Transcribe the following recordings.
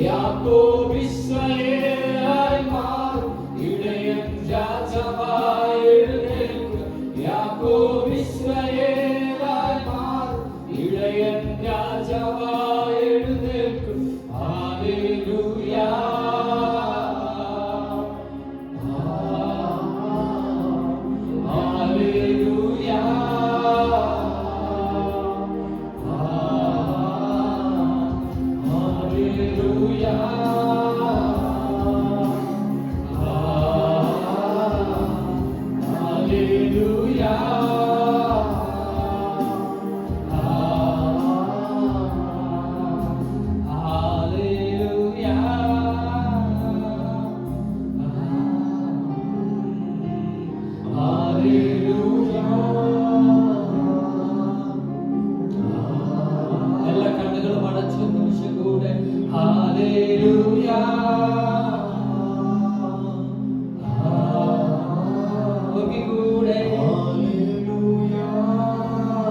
യാക്കോബ് ഇസ്രായേലായി മാറും, ഇടയൻ രാജാവായി എഴുന്നേൽക്കും. യാക്കോബ് ഇസ്രായേലായി മാറും, ഇടയൻ രാജാവായി എഴുന്നേൽക്കും. ഹല്ലേലൂയ. എല്ലാ കണ്ണുകളും അടച്ചു നിമിഷം കൂടെ ഹല്ലേലൂയ. കൂടെ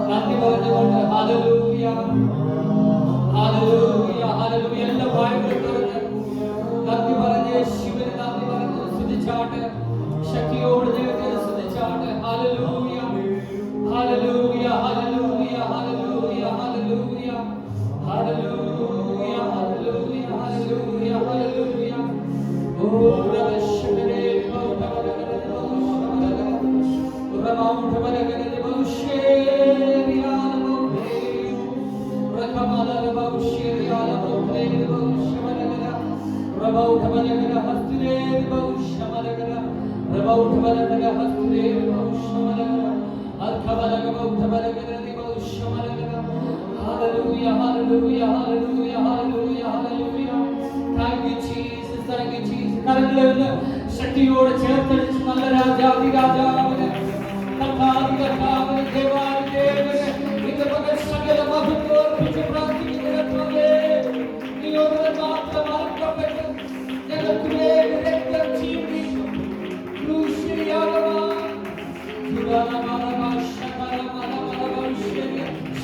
നന്ദി പറഞ്ഞുകൊണ്ട് ഹല്ലേലൂയ ഹല്ലേലൂയ ഹല്ലേലൂയ. എല്ലാ വായുകളും തുറന്ന് നന്ദി പറഞ്ഞ് യേശുവിനെ നന്ദി പറഞ്ഞ് സ്തുതിച്ചാട്ട്, ശക്തിയോട് ദൈവത്തെ സ്തുതിച്ചാട്ട്. Hallelujah hallelujah hallelujah hallelujah hallelujah hallelujah hallelujah hallelujah hallelujah. ഓ രക്ഷകനേ, Hallelujah, hallelujah, hallelujah, hallelujah, hallelujah. Thank you, Jesus, thank you, Jesus. കരങ്ങളിലൊന്ന് ശക്തിയോടെ ചേർത്തടിച്ച് നല്ല രാജാതി രാജാവിനെ, കർത്താതി കർത്താവിനെ, ദേവാതി ദേവനെ, നിന്റെ പകൽ സകല മഹത്വം അർപ്പിച്ച് പ്രാർത്ഥിക്കുന്നവരെ, നീ ഒരുവൻ മാത്രം അർപ്പപ്പെട്ട് ഞങ്ങൾക്ക് വേണ്ടി രക്തം ചിന്തി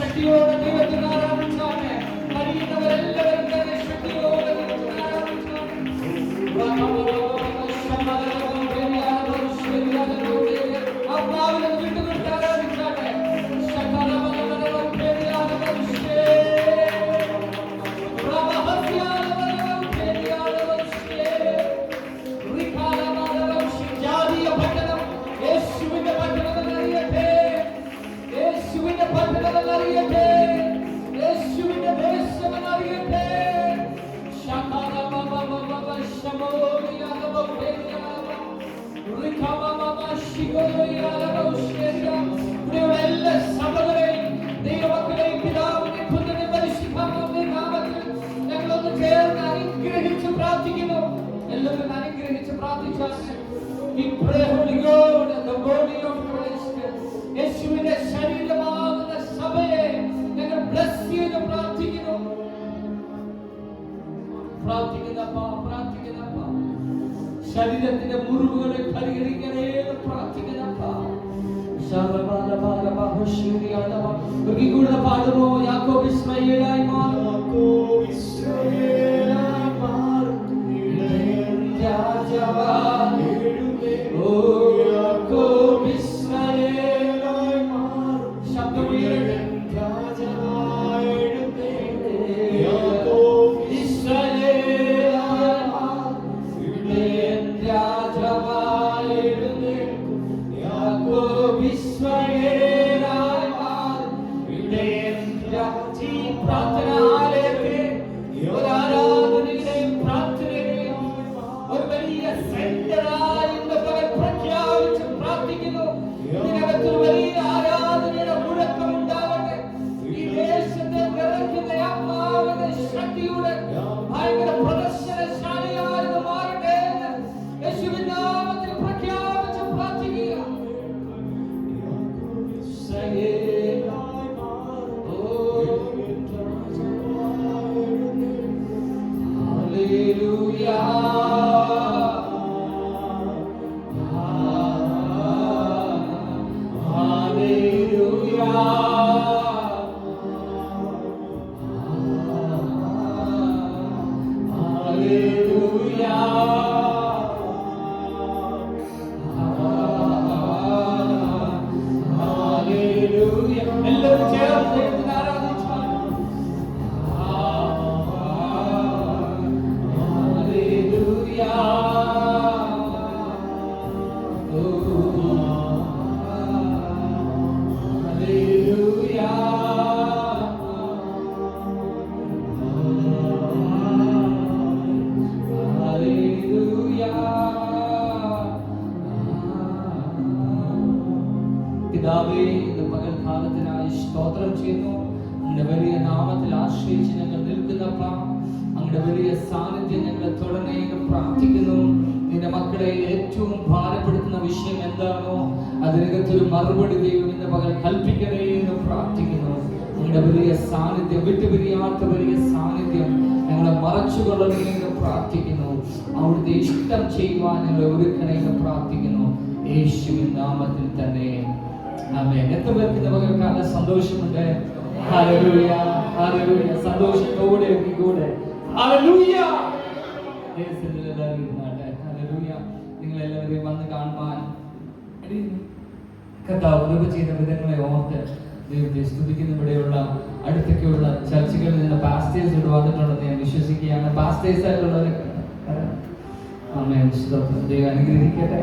ശക്തിയോടെ ദൈവത്തിന് ആരാധിച്ചാണ്. കഴിയുന്നവരെല്ലാവരും തന്നെ ശക്തിയോടെ ദൈവത്തിന് ആരാധിച്ചാണ്. ആത്മാവിനെ വിട്ടുകൊടുത്ത് ആരാധിച്ചാണ്. എല്ലാ സഭകളെയും ദൈവമക്കളെയും പിതാവിനെ പുത്രനെ പരിശുദ്ധാത്മാവിന്റെ നാമത്തിൽ ഞങ്ങളൊന്ന് ചേർന്ന് അനുഗ്രഹിച്ച് പ്രാർത്ഥിക്കുന്നു. എല്ലാവരും അനുഗ്രഹിച്ച് പ്രാർത്ഥിച്ചാൽ യേശുവിന്റെ ശരീരമാകുന്ന സഭയെ ഞങ്ങൾ ബ്ലസ് ചെയ്ത് പ്രാർത്ഥിക്കുന്നു. പ്രാർത്ഥിക്കുന്നപ്പ ശരീരത്തിന്റെ മുറിവുകളെ പരിഹരിക്കണേ എന്ന് പ്രാർത്ഥിക്കുന്നപ്പ. കൂടുതൽ പാടുമോ? യാക്കോബ് ഇസ്രായേലായി മാറും, രാജാവായി എഴുന്നേൽക്കും. ഓ യാക്കോബ് ഇസ്രായേലായി മാറും, ശബ്ദമുയരട്ടെ. രാജാവായി എഴുന്നേൽക്കും. യാക്കോബ് ഇസ്രായേലായി മാറും, രാജാവായി എഴുന്നേൽക്കും. യാക്കോബ് ഇസ്രായേലായി മാറും, പ്രാർത്ഥനാലയത്തിലെ ഒരു ആരാധനയുടെയും പ്രാർത്ഥനയുടെയും ഒരു വലിയ സെന്ററായി പ്രഖ്യാപിച്ച് പ്രാർത്ഥിക്കുന്നു. ഇതിനകത്തൊരു വലിയ ആരാധനയുടെ മുഴക്കം ഉണ്ടാവട്ടെ. ഈ ദേശത്തെ നിറയ്ക്കുന്ന ആത്മാവിന്റെ ശക്തിയുടെ ഭയങ്കര പ്രദർശനശാലിയായി മാറട്ടെ എന്ന് യേശുവിൻ നാമത്തിൽ പ്രഖ്യാപിച്ച് പ്രാർത്ഥിക്കുക. Oh അങ്ങയുടെ വലിയ സാന്നിധ്യം ഞങ്ങളെ തുടരണേ എന്ന് പ്രാർത്ഥിക്കുന്നു. നിന്റെ മക്കളെ ഏറ്റവും ഭാരപ്പെടുത്തുന്ന വിഷയം എന്താണോ അതിനകത്തൊരു മറുപടി ദൈവം ഇന്ന് പകൽ കൽപ്പിക്കണേ എന്ന് പ്രാർത്ഥിക്കുന്നു. നിങ്ങളുടെ വലിയ സാന്നിധ്യം, വിട്ടുപിരിയാത്ത വലിയ സാന്നിധ്യം ഞങ്ങളെ മറച്ചുകൊള്ളണേ എന്ന് പ്രാർത്ഥിക്കുന്നു. അവിടുത്തെ ഇഷ്ടം ചെയ്യുവാൻ ഞങ്ങളെ ഒരുക്കണേ എന്ന് പ്രാർത്ഥിക്കുന്നു. യേശുവിൻ നാമത്തിൽ തന്നെ ആമേൻ. എത്ര പേർക്ക് ഇന്ന് പകൽക്കാല സന്തോഷമുണ്ട്? Hallelujah, hallelujah. സന്തോഷത്തോടെ കൂടെ ഹല്ലേലൂയ. ഹല്ലേലൂയ. നിങ്ങളെല്ലാവരെയും വന്ന് കാണുവാൻ കർത്താവ് കൃപ ചെയ്ത വിധങ്ങളെ ഓർത്ത് ദൈവത്തെ സ്തുതിക്കുന്ന. ഇവിടെയുള്ള അടുത്തൊക്കെയുള്ള ചർച്ചകളിൽ നിന്ന് പാസ്റ്റേഴ്സ് ഇവിടെ വന്നിട്ടുണ്ടെന്ന് ഞാൻ വിശ്വസിക്കുകയാണ്. പാസ്റ്റേഴ്സ് ആയിട്ടുള്ളവരൊക്കെ ദൈവം അനുഗ്രഹിക്കട്ടെ.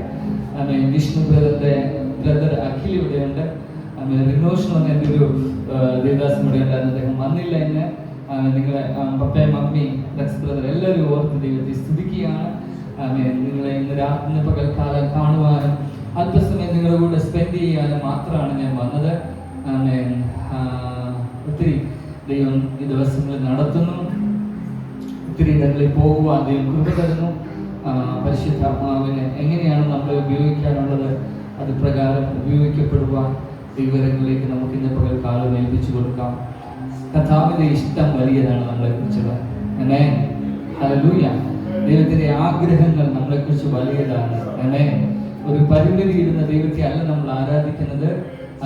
വിഷ്ണു ബ്രദർ അഖിൽ ഇവിടെയുണ്ട്. റിനോഷ് എന്ന് പറഞ്ഞ എൻ്റെ ഒരു ദേവദാസൻ ഇവിടെ ഉണ്ടായിരുന്നു. അദ്ദേഹം വന്നില്ല ഇന്ന്. നിങ്ങളെ പപ്പയും മമ്മി റെക്സ് ബ്രദർ എല്ലാവരും ഓർത്ത് ദൈവത്തെ സ്തുതിക്കുകയാണ്. നിങ്ങളെ ഇന്ന് പകൽക്കാലം കാണുവാനും അല്പസമയം നിങ്ങളുടെ കൂടെ സ്പെൻഡ് ചെയ്യാനും മാത്രമാണ് ഞാൻ വന്നത്. ഒത്തിരി ദൈവം ഈ ദിവസങ്ങളിൽ നടത്തുന്നു. ഒത്തിരി ഇടങ്ങളിൽ പോകുവാൻ ദൈവം കൃപ തരുന്നു. പരിശുദ്ധാത്മാവിനെ എങ്ങനെയാണ് നമ്മളെ ഉപയോഗിക്കാനുള്ളത് അത് പ്രകാരം ഉപയോഗിക്കപ്പെടുവാൻ ദൈവങ്ങളിലേക്ക് നമുക്ക് ഇന്ന് പകൽക്കാലം ഏൽപ്പിച്ചു കൊടുക്കാം. കർത്താവിന്റെ ഇഷ്ടം വലിയതാണ് നമ്മളെ കുറിച്ചുള്ളത്. ആമേൻ, ഹല്ലേലൂയ. ദൈവത്തിന്റെ ആഗ്രഹങ്ങൾ നമ്മളെ കുറിച്ച് വലിയതാണ്. ആമേൻ. ഒരു പരിമിതി ഇടുന്ന ദൈവത്തെ അല്ല നമ്മൾ ആരാധിക്കുന്നത്.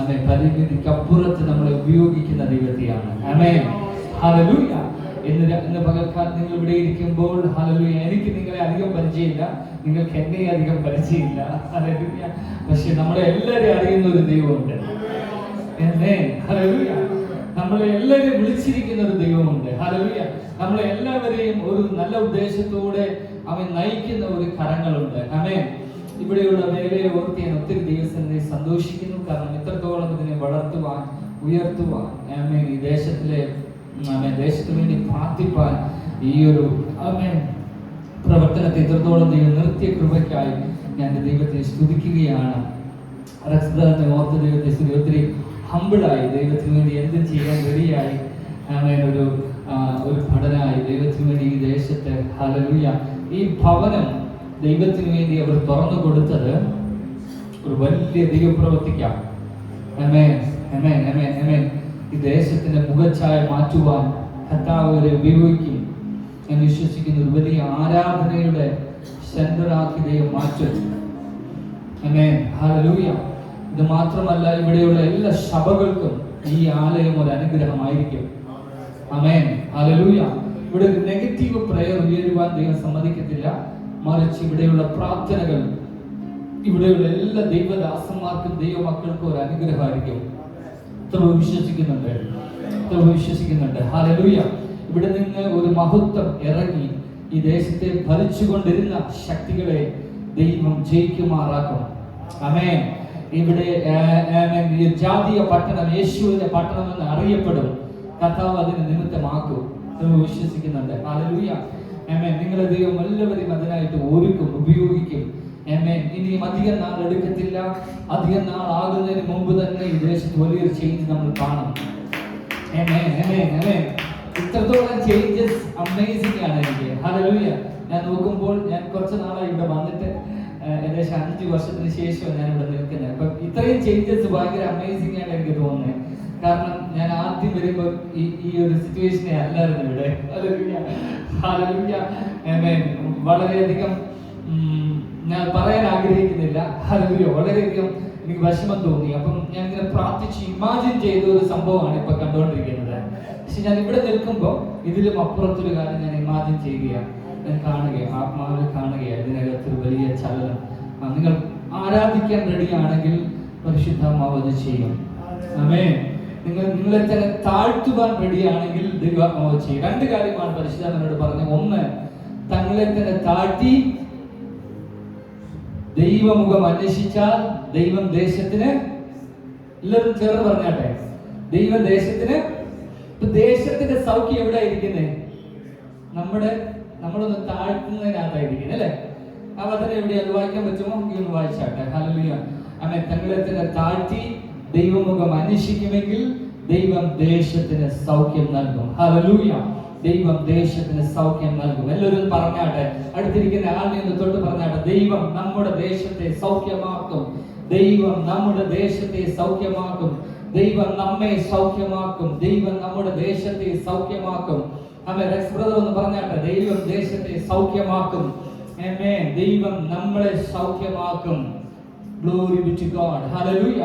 ആമേൻ. പരിമിതിക്കപ്പുറത്ത് നമ്മളെ ഉപയോഗിക്കുന്ന ദൈവത്തെയാണ്. ആമേൻ, ഹല്ലേലൂയ. ഇന്ന് പകൽക്കാലം നിങ്ങൾ ഇവിടെ ഇരിക്കുമ്പോൾ ഹല്ലേലൂയ, എനിക്ക് നിങ്ങളെ അധികം പരിചയമില്ല, നിങ്ങൾക്ക് എന്നെ അധികം പരിചയമില്ല. ഹല്ലേലൂയ. പക്ഷെ നമ്മളെ എല്ലാവരെയും അറിയുന്ന ഒരു ദൈവമുണ്ട്. ഹല്ലേലൂയ. നമ്മളെ എല്ലാവരെയും വിളിച്ചിരിക്കുന്ന ഒരു ദൈവമുണ്ട്. ഹല്ലേലൂയ. നമ്മളെ എല്ലാവരെയും ഒരു നല്ല ഉദ്ദേശത്തോടെ അവൻ നയിക്കുന്ന ഒരു കരങ്ങളുണ്ട്. ആമേൻ. ഇവിടെയുള്ള വേലയെ ഓർത്ത് ഞാൻ ഒത്തിരി ദിവസങ്ങളെ സന്തോഷിക്കുന്നു. കാരണം ഇത്രത്തോളം ഇതിനെ വളർത്തുവാൻ, ഉയർത്തുവാൻ, ആമേൻ, ഈ ദേശത്തിന് വേണ്ടി പ്രാർത്ഥിപ്പാൻ ഈ ഒരു ആമേൻ പ്രവർത്തനത്തെ ഇത്രത്തോളം ദൈവം നിർത്തിയ കൃപയ്ക്കായി ഞാൻ ദൈവത്തെ സ്തുതിക്കുകയാണ്. റെക്സ്ബ്രദറിനെ ഓർത്ത് ദൈവത്തെ സ്തുതി. ഒത്തിരി ഹമ്പിളായി ദൈവത്തിന് വേണ്ടി എന്തും ചെയ്യാൻ റെഡിയായി. ആമേൻ. ഒരു പഠനമായി ദൈവത്തിന് വേണ്ടി ഈ ദേശത്ത് ഹല്ലേലൂയ ഈ ഭവനം ദൈവത്തിന് വേണ്ടി അവർ തുറന്നു കൊടുത്തത് ഒരു വലിയ ദൈവപ്രവർത്തിക്കാം. ആമേൻ, ആമേൻ, ആമേൻ, ആമേൻ. ഈ ദേശത്തിന്റെ മുഖച്ഛായ മാറ്റുവാൻ കർത്താവ് അവരെ ഉപയോഗിക്കും. ഞാൻ വിശ്വസിക്കുന്ന ഒരു വലിയ ആരാധനയുടെ സെന്ററാക്കി ദൈവം മാറ്റും. ആമേൻ, ഹല്ലേലൂയ. ഇത് മാത്രമല്ല, ഇവിടെയുള്ള എല്ലാ സഭകൾക്കും ഈ ആലയം ഒരു അനുഗ്രഹമായിരിക്കും. ആമേൻ, ഹല്ലേലൂയ. ഇവിടെ ഒരു നെഗറ്റീവ് പ്രയർ ഉയരുവാൻ ദൈവം സമ്മതിക്കത്തില്ല. മറിച്ച് ഇവിടെയുള്ള പ്രാർത്ഥനകൾ ഇവിടെയുള്ള എല്ലാ ദൈവദാസന്മാർക്കും ദൈവമക്കൾക്കും ഒരു അനുഗ്രഹമായിരിക്കും. വിശ്വസിക്കുന്നുണ്ട്. ഹല്ലേലൂയ. ഇവിടെ നിന്ന് ഒരു മഹത്വം ഇറങ്ങി ഈ ദേശത്തെ ഭരിച്ചുകൊണ്ടിരുന്ന ശക്തികളെ ദൈവം ജയിക്കുമാറാക്കും. ആമേൻ. ഇവിടെ ജാതീയ പട്ടണം യേശുവിന്റെ പട്ടണം എന്ന് അറിയപ്പെടും. കർത്താവ് അതിന് നിമിത്തമാക്കും. വിശ്വസിക്കുന്നുണ്ട്. ഹല്ലേലൂയ. ആമേൻ. നിങ്ങളെ ദൈവം എല്ലാവരെയും അതിനായിട്ട് ഒരുക്കും, ഉപയോഗിക്കും. ആമേൻ. ഇനിയും അധികം നാൾ എടുക്കത്തില്ല. അധികം നാൾ ആകുന്നതിന് മുമ്പ് തന്നെ ഈ ദേശത്ത് വലിയൊരു ചേഞ്ച് നമ്മൾ കാണും. ആമേൻ, ആമേൻ, ആമേൻ. ഇത്രത്തോളം ചേഞ്ചസ് അമേസിംഗ് ആണ് എനിക്ക്. ഹല്ലേലൂയ. ഞാൻ നോക്കുമ്പോൾ ഞാൻ കുറച്ച് നാളായി ഇവിടെ വന്നിട്ട് ഏകദേശം 5 വർഷത്തിന് ശേഷം ഞാൻ ഇവിടെ നിൽക്കുന്നത്. അപ്പൊ ഇത്രയും ചേഞ്ചസ് ഭയങ്കര അമേസിംഗ് ആണ് എനിക്ക് തോന്നുന്നത്. കാരണം ഞാൻ ആദ്യം വരുമ്പോൾ ഈ ഒരു സിറ്റുവേഷനെ അല്ലായിരുന്നു ഇവിടെ. Hallelujah, hallelujah. ആമേൻ. വളരെയധികം ഞാൻ പറയാൻ ആഗ്രഹിക്കുന്നില്ല. ഹല്ലേലൂയ. വളരെയധികം എനിക്ക് വിഷമം തോന്നി. അപ്പം ഞാൻ ഇങ്ങനെ പ്രാർത്ഥിച്ച് ഇമാജിൻ ചെയ്ത ഒരു സംഭവമാണ് ഇപ്പൊ കണ്ടുകൊണ്ടിരിക്കുന്നത്. പക്ഷെ ഞാൻ ഇവിടെ നിൽക്കുമ്പോൾ ഇതിലും അപ്പുറത്തൊരു കാര്യം ഞാൻ ഇമാജിൻ ചെയ്യുകയാണ്. ഞാൻ കാണുകയാണ്, ആത്മാവിൽ കാണുകയാണ് ഇതിനകത്തൊരു വലിയ ചലനം. നിങ്ങൾ ആരാധിക്കാൻ റെഡിയാണെങ്കിൽ പരിശുദ്ധാത്മാവ് അത് ചെയ്യും. ആമേൻ. നിങ്ങളെ തന്നെ താഴ്ത്തുവാൻ റെഡിയാണെങ്കിൽ ദൈവാത്മാവ് ചെയ്യും. 2 കാര്യമാണ് പരിശുദ്ധാത്മാവിനോട് പറഞ്ഞത്. ഒന്ന്, തങ്ങളെ തന്നെ താഴ്ത്തി ദൈവമുഖം അന്വേഷിച്ചാൽ ദൈവം ദേശത്തിന്, എല്ലാവരും ചേർന്ന് പറഞ്ഞാട്ടെ, ദൈവം ദേശത്തിന്. ദേശത്തിന്റെ സൗഖ്യം എവിടെ ഇരിക്കുന്നേ? നമ്മളൊന്ന് താഴ്ത്തുന്നതിനകത്തായിരിക്കുന്നത് അല്ലെ? ആ വചനം എവിടെ? അത് വായിക്കാൻ പറ്റുമോ? ഒന്ന് വായിച്ചാട്ടെ. ഹല്ലേലൂയ. ആമേൻ. തങ്ങളെ തന്നെ താഴ്ത്തി ദൈവമുഖം അന്വേഷിക്കുമെങ്കിൽ ദൈവം ദേശത്തിന് സൗഖ്യം നൽകും. ഹല്ലേലൂയ. ദൈവം ദേശത്തിന് സൗഖ്യം നൽകും. എല്ലാവരും പറഞ്ഞാട്ടെ, അടുത്തിരിക്കുന്ന ആളിൽ നിന്ന് തൊട്ട് പറഞ്ഞാട്ടെ, ദൈവം നമ്മുടെ ദേശത്തെ സൗഖ്യമാക്കും. ദൈവം നമ്മുടെ ദേശത്തെ സൗഖ്യമാക്കും. ദൈവം നമ്മെ സൗഖ്യമാക്കും. ദൈവം നമ്മുടെ ദേശത്തെ സൗഖ്യമാക്കും. ആമേൻ. റെക്സ് ബ്രദർ ഒന്ന് പറഞ്ഞാട്ടെ, ദൈവം ദേശത്തെ സൗഖ്യമാക്കും. ആമേൻ. ദൈവം നമ്മളെ സൗഖ്യമാക്കും. Glory be to God. Hallelujah.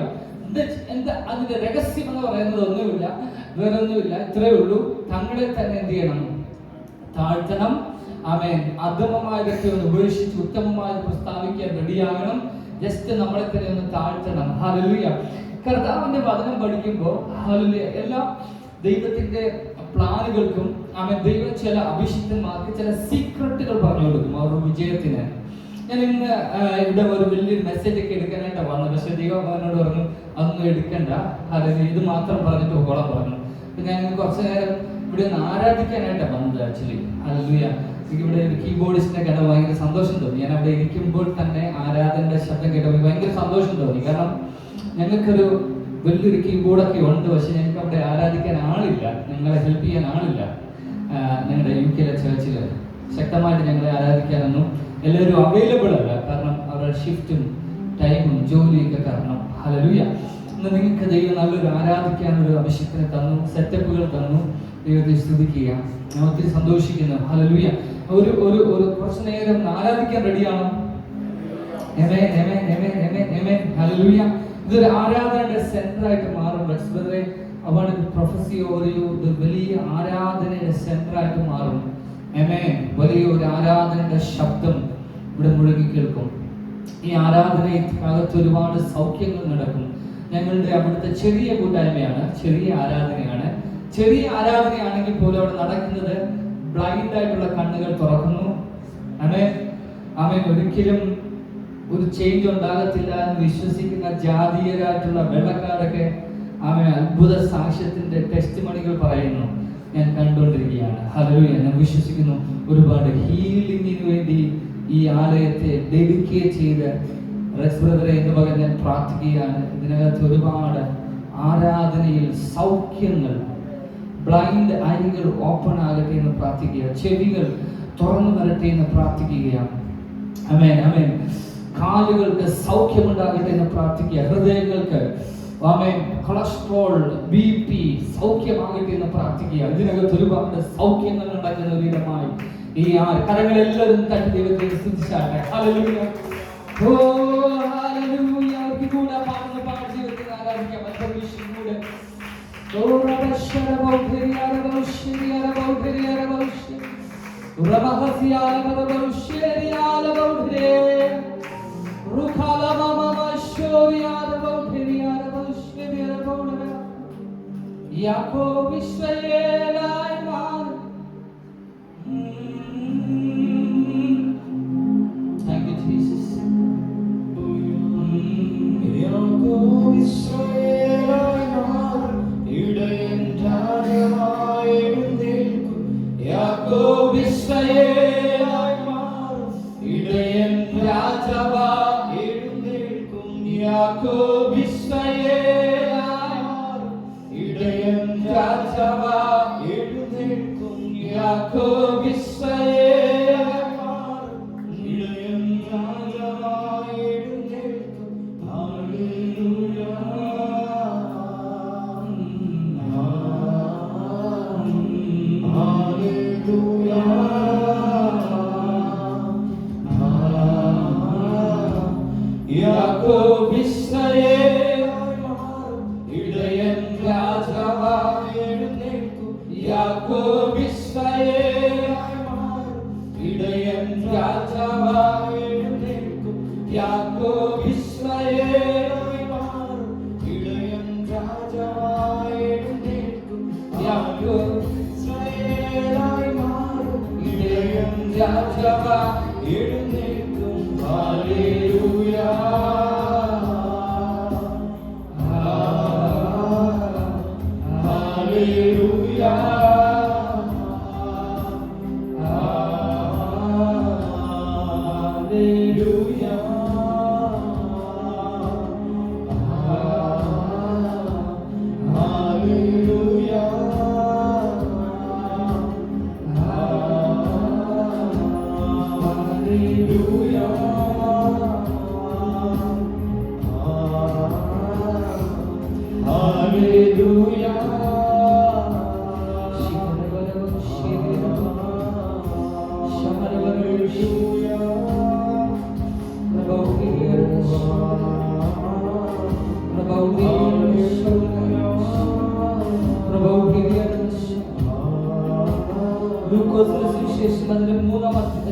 എന്താ അതിന്റെ രഹസ്യം എന്ന് പറയുന്നത്? ഒന്നുമില്ല, വേറൊന്നുമില്ല, ഇത്രയേ ഉള്ളൂ. തങ്ങളെ തന്നെ എന്ത് ചെയ്യണം? താഴ്ത്തണം. ആമേൻ. അധമമായതൊക്കെ ഒന്ന് ഉപേക്ഷിച്ച് ഉത്തമമായത് പ്രസ്താവിക്കാൻ റെഡിയാകണം. ജസ്റ്റ് നമ്മളെ തന്നെ ഒന്ന് താഴ്ത്തണം. ഹല്ലേലൂയ. കർത്താവിന്റെ വചനം പഠിക്കുമ്പോൾ ഹല്ലേലൂയ, എല്ലാ ദൈവത്തിന്റെ പ്ലാനുകൾക്കും ആമേൻ ദൈവം ചില അഭിഷിക്തന്മാർക്ക് ചില സീക്രട്ടുകൾ പറഞ്ഞു കൊടുക്കും അവരുടെ വിജയത്തിന്. ഞാൻ ഇന്ന് ഇവിടെ ഒരു വലിയൊരു മെസ്സേജ് ഒക്കെ എടുക്കാനായിട്ടാണ് വന്നത്. പക്ഷെ ദൈവം എന്നോട് പറഞ്ഞു അതൊന്നും എടുക്കണ്ട, അതായത് ഇത് മാത്രം പറഞ്ഞിട്ട് പോകോളാൻ പറഞ്ഞു. അപ്പൊ ഞാൻ കുറച്ചു നേരം ഇവിടെ ഒന്ന് ആരാധിക്കാനായിട്ടാണ് വന്നത്. ആക്ച്വലി ഹല്ലേലൂയ, എനിക്ക് ഇവിടെ ഒരു കീബോർഡിസ്റ്റിനെ കണ്ടപ്പോൾ ഭയങ്കര സന്തോഷം തോന്നി. ഞാൻ അവിടെ ഇരിക്കുമ്പോൾ തന്നെ ആരാധനയുടെ ശബ്ദം കേട്ടപ്പോൾ ഭയങ്കര സന്തോഷം തോന്നി. കാരണം ഞങ്ങൾക്കൊരു വലിയൊരു കീബോർഡൊക്കെ ഉണ്ട്, പക്ഷെ ഞങ്ങൾക്ക് അവിടെ ആരാധിക്കാൻ ആളില്ല, ഞങ്ങളെ ഹെൽപ്പ് ചെയ്യാൻ ആളില്ല. ഞങ്ങളുടെ UK ചേർച്ചിൽ ശക്തമായിട്ട് ഞങ്ങളെ ആരാധിക്കാനൊന്നും എല്ലാവരും അവൈലബിൾ അല്ല. കാരണം അവരുടെ ഷിഫ്റ്റും ടൈമും ജോലിയൊക്കെ കാരണം. ഹല്ലേലൂയ. ഇന്ന് നിങ്ങൾക്ക് ദൈവം നല്ലൊരു ആരാധിക്കാനൊരു അഭിഷേകത്തിനെ തന്നു, സെറ്റപ്പുകൾ തന്നു. ദൈവത്തെ സ്തുതിക്കുക. ഞാൻ ഒത്തിരി സന്തോഷിക്കുന്നു. ഹല്ലേലൂയ. ഒരു ഒരു ഒരു കുറച്ചു നേരം ആരാധിക്കാൻ റെഡിയാണോ? ഹല്ലേലൂയ. ഇതൊരു ആരാധനയുടെ സെന്റർ ആയിട്ട് മാറും. അവിടെ പ്രൊഫസി ഓറിയോ ഇത് വലിയ ആരാധനയുടെ സെന്റർ ആയിട്ട് മാറും. വലിയ ഒരു ആരാധനയുടെ ശബ്ദം ഇവിടെ മുഴങ്ങി കേൾക്കും. ഈ ആരാധനയ്ക്കകത്ത് ഒരുപാട് സൗഖ്യങ്ങൾ നടക്കും. ഞങ്ങളുടെ അവിടുത്തെ ചെറിയ കൂട്ടായ്മയാണ്, ചെറിയ ആരാധനയാണ്. ചെറിയ ആരാധനയാണെങ്കിൽ പോലും അവിടെ നടക്കുന്നത് ബ്ലൈൻഡ് ആയിട്ടുള്ള കണ്ണുകൾ തുറക്കുന്നു. ആമേൻ. ഒരിക്കലും ഒരു ചേഞ്ച് ഉണ്ടാകത്തില്ല എന്ന് വിശ്വസിക്കുന്ന ജാതീയരായിട്ടുള്ള വെള്ളക്കാരൊക്കെ ആമേൻ അത്ഭുത സാക്ഷ്യത്തിന്റെ ടെസ്റ്റ് മണികൾ പറയുന്നു. ഞാൻ കണ്ടുകൊണ്ടിരിക്കുകയാണ്. ഹല്ലേലൂയ. ഞാൻ വിശ്വസിക്കുന്നു ഒരുപാട് ഹീലിംഗിന് വേണ്ടി ഈ ആലയത്തെ ഡെഡിക്കേറ്റ് ചെയ്ത് റെക്സ് ബ്രദറെ എന്ന് പറഞ്ഞ് ഞാൻ പ്രാർത്ഥിക്കുകയാണ്. ഇതിനകത്ത് ഒരുപാട് ആരാധനയിൽ സൗഖ്യങ്ങൾ, ബ്ലൈൻഡ് ഐകൾ ഓപ്പൺ ആകട്ടെ എന്ന് പ്രാർത്ഥിക്കുക, ചെവികൾ തുറന്നു വരട്ടെ എന്ന് പ്രാർത്ഥിക്കുകയാണ്. ആമേൻ, ആമേൻ. കാലുകൾക്ക് സൗഖ്യമുണ്ടാകട്ടെ എന്ന് പ്രാർത്ഥിക്കുക. ഹൃദയങ്ങൾക്ക് ആമേൻ കൊളസ്ട്രോൾ, BP സൗഖ്യമാകട്ടെ എന്ന് പ്രാർത്ഥിക്കുക. ഇതിനകത്ത് ഒരുപാട് സൗഖ്യങ്ങൾ നടക്കുന്ന ഒരു ദിനമായി ഈ കരങ്ങളെല്ലാവരും തട്ടി ദൈവത്തെ സ്തുതിച്ചാട്ടെ. ഹല്ലേലൂയ. Oh hallelujah. അവർക്ക് കൂടെ പാടുന്ന പാട്ട് ദൈവത്തെ ആരാധിക്കാം. മറ്റൊരു കൂടെ ഓ റബശര ബൗദ്ധരിയാര ബൗശരിയാര ബൗദ്ധരിയാര ബൗശരി റബഹസിയാര ബൗശരിയാര ബൗദ്ധരേ റുഖാല മാമാ ശോയാര ബൗദ്ധരിയാര ബൗശരിയാര ബൗദ്ധര യാക്കോബ് ഇസ്രായേലായി മാർ. Thank you, Jesus. യാക്കോബ് ഇസ്രായേലായി മാർ, ഇടയൻ രാജാവായി എഴുന്നേൽക്കും. യാക്കോബ് ഇസ്രായേലായി മാർ, ഇടയൻ രാജാവായി എഴുന്നേൽക്കും. യാക്കോബ് ഇസ്രായേലായി മാർ, ഇടയൻ രാജാവായി എഴുന്നേൽക്കും. യാക്കോബ് ഇസ്രായേലായി മാർ, ഇടയൻ രാജാവായി എഴുന്നേൽക്കും. ഹല്ലേലൂയ. ഹല്ലേലൂയ. യാക്കോബ് ഇസ്രായേലായി മാർ, ഇടയൻ രാജാവായി എഴുന്നേൽക്കും. യാക്കോബ് ഇസ്രായേലായി മാർ, ഇടയൻ രാജാവായി എഴുന്നേൽക്കും. യാക്കോബ് ഇസ്രായേലായി മാർ, ഇടയൻ രാജാവായി എഴുന്നേൽക്കും. യാക്കോബ് ഇസ്രായേലായി മാർ, ഇടയൻ രാജാവായി എഴുന്നേൽക്കും. ഹല്ലേലൂയ. ഹല്ലേലൂയ. ഹല്ലേലൂയ. ഹല്ലേലൂയ.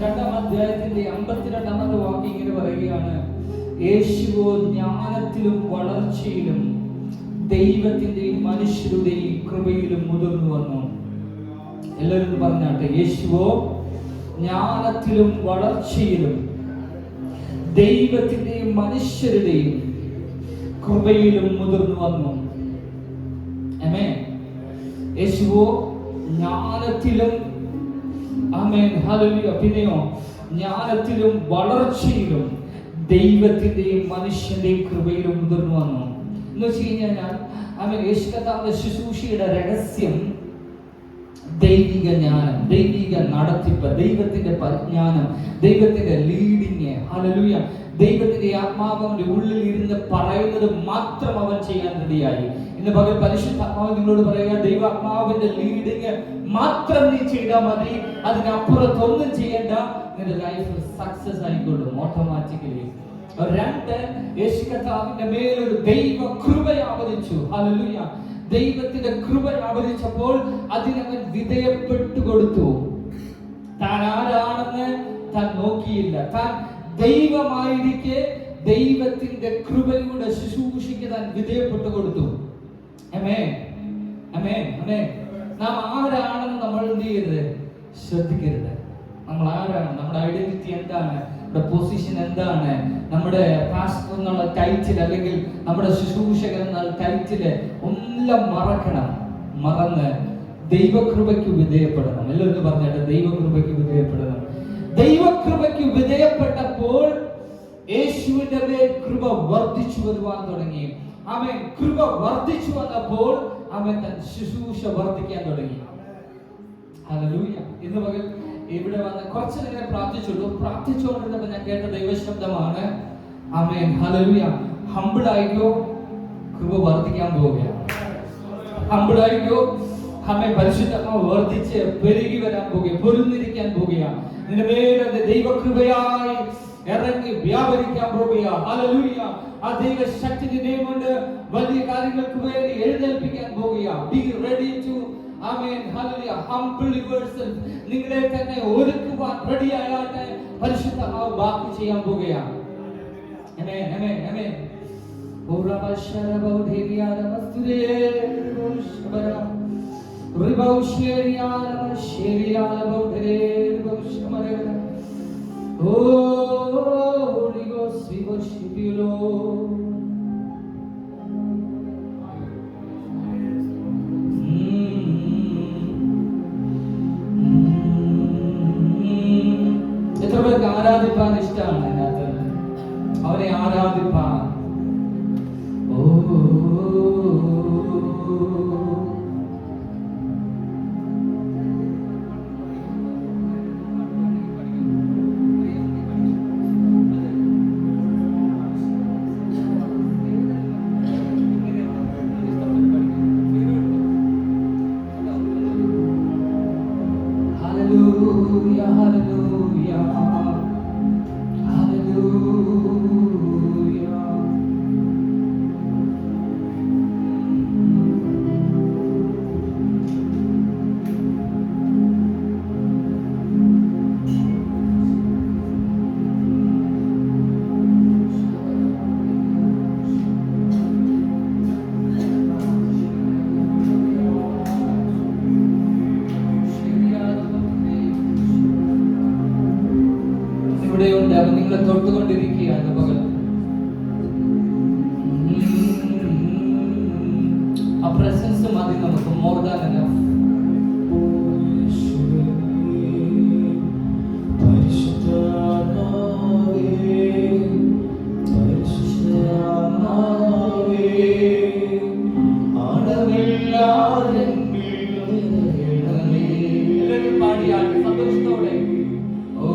രണ്ടാം അധ്യായത്തിന്റെ 52-ാമത്തെ വാക്യം ഇങ്ങനെ പറയുകയാണ്, യേശുവോ ജ്ഞാനത്തിലും വളർച്ചയിലും ദൈവത്തിന്റെയും മനുഷ്യരുടെയും കൃപയിലും മുതിർന്നു വന്നു. എല്ലാവരും പറഞ്ഞാട്ടെ, യേശുവോ ജ്ഞാനത്തിലും വളർച്ചയിലും ദൈവത്തിന്റെയും മനുഷ്യരുടെയും കൃപയിലും മുതിർന്നു വന്നു. ആമേൻ. യേശുവോ ജ്ഞാനത്തിലും, ആമേൻ, ഹല്ലേലൂയ, പിന്നെയോ ജ്ഞാനത്തിലും വളർച്ചയിലും ദൈവത്തിന്റെയും മനുഷ്യന്റെയും കൃപയിലും മുതിർന്നു വന്നു എന്ന് വെച്ച് കഴിഞ്ഞാൽ, ആമേൻ, യേശു കർത്താവിന്റെ ശുശ്രൂഷയുടെ രഹസ്യം ദൈവിക ജ്ഞാനം, ദൈവിക നടത്തിപ്പ്, ദൈവത്തിന്റെ പരിജ്ഞാനം, ദൈവത്തിന്റെ ലീഡിങ്. ഹല്ലേലൂയ. ദൈവത്തിന്റെ ആത്മാവിന്റെ ഉള്ളിൽ ഇരുന്ന് പറയുന്നത് മാത്രം അവൻ ചെയ്യാൻ റെഡിയായി. ഇന്ന് പകൽ പരിശുദ്ധാത്മാവ് നിങ്ങളോട് പറയുക, ദൈവാത്മാവിന്റെ ലീഡിങ് മാത്രം നീ ചെയ്താൽ മതി, അതിനപ്പുറത്തൊന്നും ചെയ്യേണ്ട, നിന്റെ ലൈഫ് സക്സസ് ആയിക്കൊള്ളും ഓട്ടോമാറ്റിക്കലി. രണ്ട്, യേശു കർത്താവിന്റെ മേലൊരു ദൈവ കൃപ ആവരിച്ചു. ഹല്ലേലൂയ. ദൈവത്തിന്റെ കൃപ ആവരിച്ചപ്പോൾ അതിനവൻ വിധേയപ്പെട്ടു കൊടുത്തു. താൻ ആരാണെന്ന് താൻ നോക്കിയില്ല. താൻ ദൈവമായിരിക്കെ ദൈവത്തിന്റെ കൃപയുടെ ശുശ്രൂഷയ്ക്ക് താൻ വിധേയപ്പെട്ടു കൊടുത്തു. ആമേൻ, ആമേൻ, ആമേൻ. നാം ആരാണെന്ന് നമ്മൾ എന്ത് ചെയ്യരുത്? ശ്രദ്ധിക്കരുത്. നമ്മൾ ആരാണ്, നമ്മുടെ ഐഡന്റിറ്റി എന്താണ്, നമ്മുടെ പൊസിഷൻ എന്താണ്, നമ്മുടെ പാസ്റ്റർ എന്നുള്ള ടൈറ്റിൽ അല്ലെങ്കിൽ നമ്മുടെ ശുശ്രൂഷകൻ എന്നുള്ള ടൈറ്റില് എല്ലാം മറക്കണം. മറന്ന് ദൈവകൃപയ്ക്ക് വിധേയപ്പെടണം. എല്ലാവരും പറഞ്ഞിട്ട് ദൈവകൃപയ്ക്ക് വിധേയപ്പെടണം. ദൈവകൃപയ്ക്ക് വിധേയപ്പെട്ടപ്പോൾ യേശുവിന്റെ മേൽ കൃപ വർദ്ധിച്ചു വരുവാൻ തുടങ്ങി. അവൻ കൃപ വർദ്ധിച്ചു വന്നപ്പോൾ അവൻ തൻ ശുശ്രൂഷ വർദ്ധിക്കാൻ തുടങ്ങി. ഹല്ലേലൂയ. ഇന്ന് പകൽ ഇവിടെ വന്ന് കുറച്ചു നേരം പ്രാർത്ഥിച്ചുകൊണ്ടിരുന്നപ്പോൾ ഞാൻ കേട്ട ദൈവശബ്ദമാണ്, ആമേൻ, ഹല്ലേലൂയ, ഹംബിൾ ആയിക്കോ, കൃപ വർദ്ധിക്കാൻ പോവുകയാണ്. ഹംബിൾ ആയിക്കോ, ആമേൻ, പരിശുദ്ധാത്മാവ് വർദ്ധിച്ച് പെരുകി വരാൻ പോവുകയാണ്, പൊരുന്നിരിക്കാൻ പോവുകയാണ്. നിന്റെ മേലെ ദൈവകൃപയായി ഇറങ്ങി വ്യാപരിക്കാൻ പോവുകയാണ്. ഹല്ലേലൂയ. ആ ദൈവശക്തി കൊണ്ട് വലിയ കാര്യങ്ങൾക്ക് വേണ്ടി എഴുന്നേൽപ്പിക്കാൻ പോവുകയാണ്. Be ready to, amen, hallelujah, humble yourself. നിങ്ങളെ തന്നെ ഒരുക്കുവാൻ റെഡി ആയാട്ടെ. പരിശുദ്ധാത്മാവ് ബാക്കി ചെയ്യാൻ പോവുകയാണ്. ആമേൻ, ആമേൻ, ആമേൻ. Oh, Holy Ghost, we worship you, Lord. എത്ര പേർക്ക് ആരാധിപ്പാൻ ഇഷ്ടമാണ്? അതിനകത്ത് അവനെ ആരാധിപ്പാൻ. Hallelujah, hallelujah, hallelujah. ഇവിടെയുണ്ട്, അവൻ നിങ്ങളെ തൊട്ടുകൊണ്ടിരിക്കുകയാണ് പകൽ. ആ പ്രസൻസ് മതി നമുക്ക്, മോർ ദാൻ എനഫ്. പാടിയാൽ സന്തോഷത്തോടെ, ഓ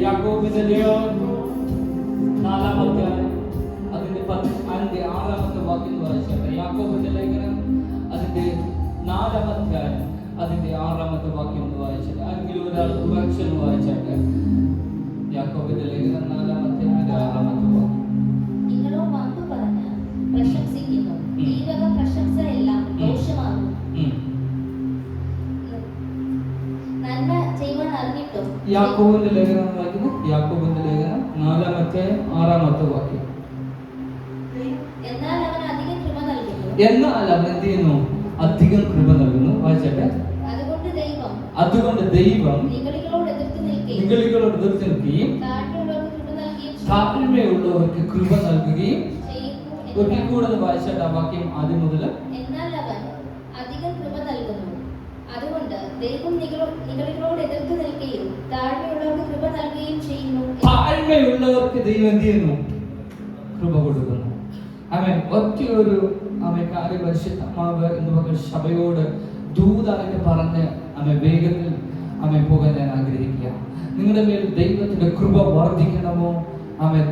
യാക്കോബിന്റെ ലേഖനം 4-ാം അധ്യായം അതിന്റെ 6-ാമത്തെ വാക്യം വായിച്ചാട്ടെ. യാക്കോബിന്റെ ലേഖനം അതിന്റെ 4-ാം അധ്യായം അതിന്റെ 6-ാമത്തെ വാക്യം വായിച്ചാട്ടെ. ആരെങ്കിലും ഒരാൾ ഉപേക്ഷ വായിച്ചാട്ടെ. യാക്കോബിന്റെ ലേഖനം 4-ാം അധ്യായത്തിന്റെ 6-ാമത്തെ വാക്യം. നിങ്ങളോ വമ്പ് പറഞ്ഞ് പ്രശംസിക്കുന്നു, ഈ വക പ്രശംസ എല്ലാം ദോഷമാകും. നന്മ ചെയ്യുവാൻ അറിഞ്ഞിട്ടും. യാക്കോബിന്റെ ലേഖനം വായിക്കുന്നു. യാക്കോബിന്റെ ലേഖനം 4-ാം അധ്യായം 6-ാമത്തെ വാക്യം. എന്നാൽ അവൻ അധികം കൃപ നൽകുന്നു. എന്നാൽ അവൻ എന്ത് ചെയ്യുന്നു? അധികം കൃപ നൽകുന്നു. വായിച്ചേട്ടെ. അതുകൊണ്ട് ദൈവം നിഗളികളോട് എതിർത്ത് നിൽക്കുകയും താഴ്മയുള്ളവർക്ക് കൃപ നൽകുകയും ഒരിക്കൽ കൂടെ വായിച്ചേട്ട വാക്യം ആദ്യം മുതൽ. എന്നാൽ അവൻ അധികം കൃപ നൽകുന്നു, അതുകൊണ്ട് ദൈവം നിഗളികളോട് എതിർത്ത് നിൽക്കുകയും താഴ്മയുള്ളവർക്ക് കൃപ നൽകുകയും ചെയ്യുന്നു. താഴ്മയുള്ളവർക്ക് ദൈവം എന്ത് ചെയ്യുന്നു? കൃപ കൊടുക്കുന്നു. അവൻ ഒറ്റയൊരു കാര്യം പരിശുദ്ധാത്മാവ് എന്ന് പറഞ്ഞ സഭയോട് ദൂതായിട്ട് പറഞ്ഞ് വേഗത്തിൽ പോകാൻ ഞാൻ ആഗ്രഹിക്കുക. നിങ്ങളുടെ മേൽ ദൈവത്തിന്റെ കൃപ വർദ്ധിക്കണമോ?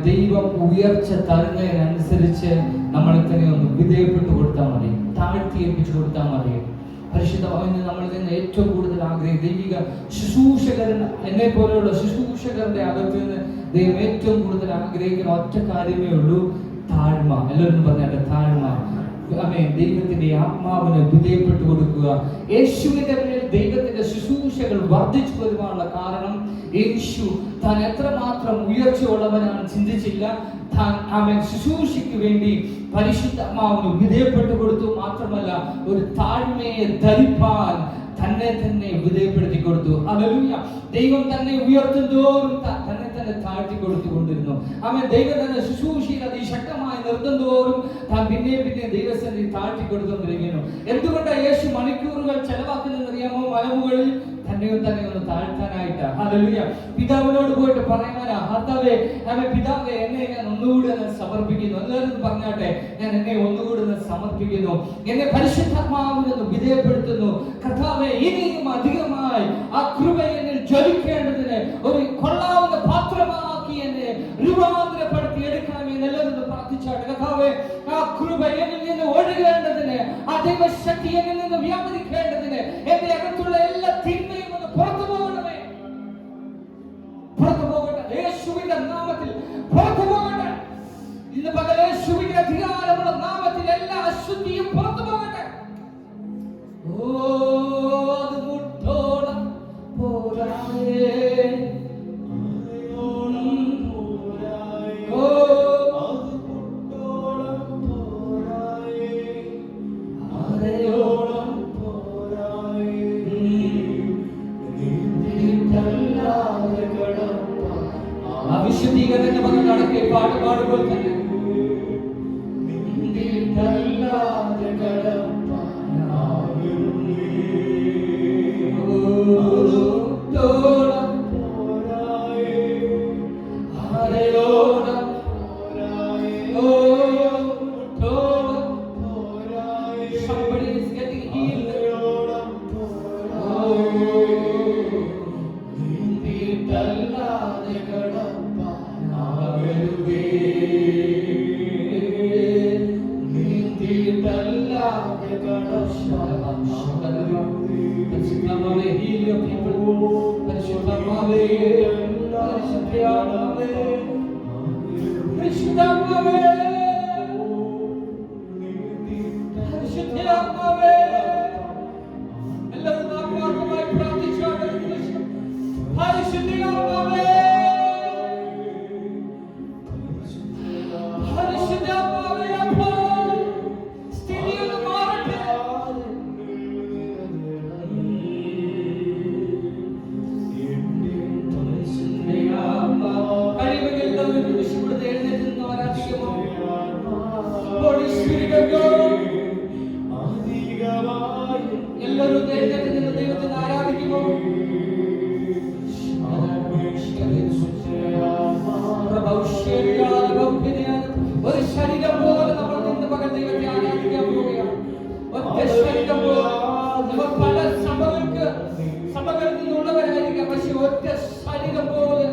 ദൈവം ഉയർച്ച തരുന്നതിനനുസരിച്ച് നമ്മളെ തന്നെ ഒന്ന് വിധേയപ്പെട്ടു കൊടുത്താൽ മതി, താഴ്ത്തി ഏൽപ്പിച്ചു കൊടുത്താൽ മതി. പരിശുദ്ധമാവിന് നമ്മളിൽ നിന്ന് ഏറ്റവും കൂടുതൽ ദൈവിക ശുശ്രൂഷകരൻ എന്നെ പോലെയുള്ള ശുശ്രൂഷകരുടെ അകത്ത് നിന്ന് ദൈവം ഏറ്റവും കൂടുതൽ ആഗ്രഹിക്കുന്ന ഒറ്റ കാര്യമേ ഉള്ളൂ, താഴ്മ. എല്ലാവരും പറഞ്ഞാട്ടെ, താഴ്മ. ദൈവത്തിന്റെ ആത്മാവിന് വിധേയപ്പെട്ടു കൊടുക്കുക. യേശുവിന്റെ മേൽ ദൈവത്തിന്റെ ശുശ്രൂഷകൾ വർദ്ധിച്ചു വരുവാനുള്ള കാരണം യേശു താൻ എത്രമാത്രം ഉയർച്ചയുള്ളവനാണ് ചിന്തിച്ചില്ല. താൻ ശുശ്രൂഷയ്ക്ക് വേണ്ടി പരിശുദ്ധാത്മാവിന് വിധേയപ്പെട്ടു കൊടുത്തു. മാത്രമല്ല ഒരു താഴ്മയെ ധരിപ്പാൻ തന്നെ വിധേയപ്പെടുത്തി കൊടുത്തു. ഹല്ലേലൂയ. ദൈവം തന്നെ ഉയർത്തുന്തോറും തന്നെ താഴ്ത്തി കൊടുത്തുകൊണ്ടിരുന്നു. അവൻ ദൈവത്തിന്റെ ശുശ്രൂഷയിൽ അതിശക്തമായി നിർത്തും തോറും താൻ പിന്നെ ദൈവസന്നിധി താഴ്ത്തിക്കൊടുത്തുകൊണ്ടിരിക്കുന്നു. എന്തുകൊണ്ടാണ് യേശു മണിക്കൂറുകൾ ചെലവാക്കുന്നതെന്ന് അറിയാമോ? മലമുകളിൽ തന്നെ ഒന്ന് താഴ്ത്താനായിട്ട്. ഹല്ലേലൂയ. പിതാവിനോട് പോയിട്ട് പറയാനാ, കർത്താവേ, പിതാവേ, എന്നെ ഞാൻ ഒന്നുകൂടി സമർപ്പിക്കുന്നു. എല്ലാവരും പറഞ്ഞാട്ടെ, ഞാൻ എന്നെ ഒന്നുകൂടി സമർപ്പിക്കുന്നു, എന്നെ പരിശുദ്ധാത്മാവിനൊന്ന് വിധേയപ്പെടുത്തുന്നു. കർത്താവേ, ഇനിയും അധികമായി ആ കൃപ എന്നിൽ ജ്വലിക്കേണ്ടതിന് ഒരു കൊള്ളാവുന്ന പാത്രമാക്കി എന്നെ രൂപാന്തരപ്പെടുത്തി എടുക്കണമെന്ന് എല്ലാവരും പ്രാർത്ഥിച്ചാട്ടെ. കർത്താവേ, ആ കൃപ എന്നിൽ നിന്ന് ഒഴുകേണ്ടതിന്, ആ ദൈവശക്തി എന്നിൽ നിന്ന് വ്യാപരിക്കേണ്ടതിന്, എന്റെ അകത്തുള്ള എല്ലാ തിന്മയും ഒന്ന് പുറത്തു പോകണമേ, പുറത്തു പോകട്ടെ. യേശുവിന്റെ നാമത്തിൽ പുറത്തു പോകട്ടെ. ഇന്ന് പകൽ യേശുവിന്റെ അധികാരമുള്ള നാമത്തിൽ എല്ലാ അശുദ്ധിയും പുറത്തു പോകട്ടെ. ഓ, അത് മുട്ടോളം പോരായേ, വിശുദ്ധീകരണം വന്ന് നടക്കെ പാട്ട് പാടുമ്പോൾ തന്നെ എല്ലാവരും ദൈവത്തെ ആരാധിക്കുമോ? ഒരു ശരീരം പോലെ നമ്മൾ ഇന്ന് പകൽ ദൈവത്തെ ആരാധിക്കാൻ പോവുകയാണ്. ഒറ്റ ശരീരം പോലെ നമ്മൾ പല സഭകളിൽ നിന്നുള്ളവരായിരിക്കാം, പക്ഷെ ഒറ്റ ശരീരം പോലെ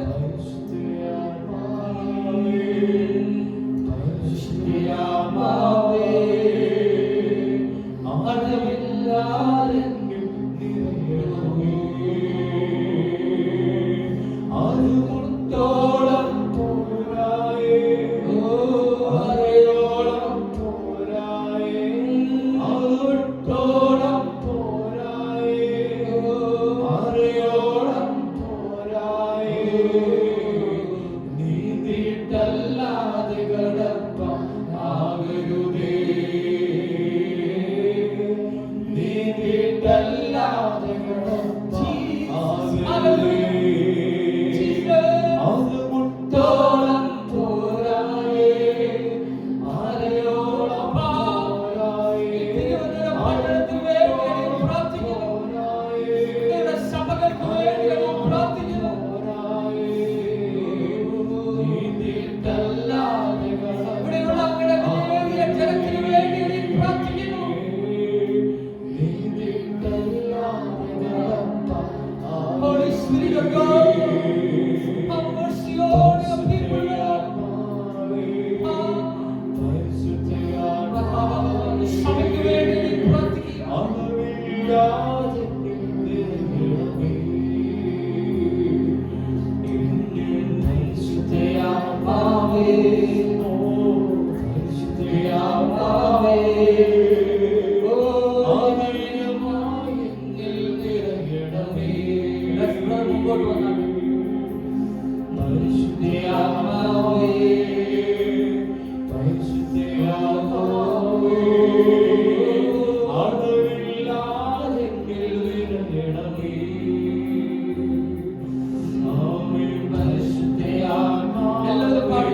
എല്ലാവരും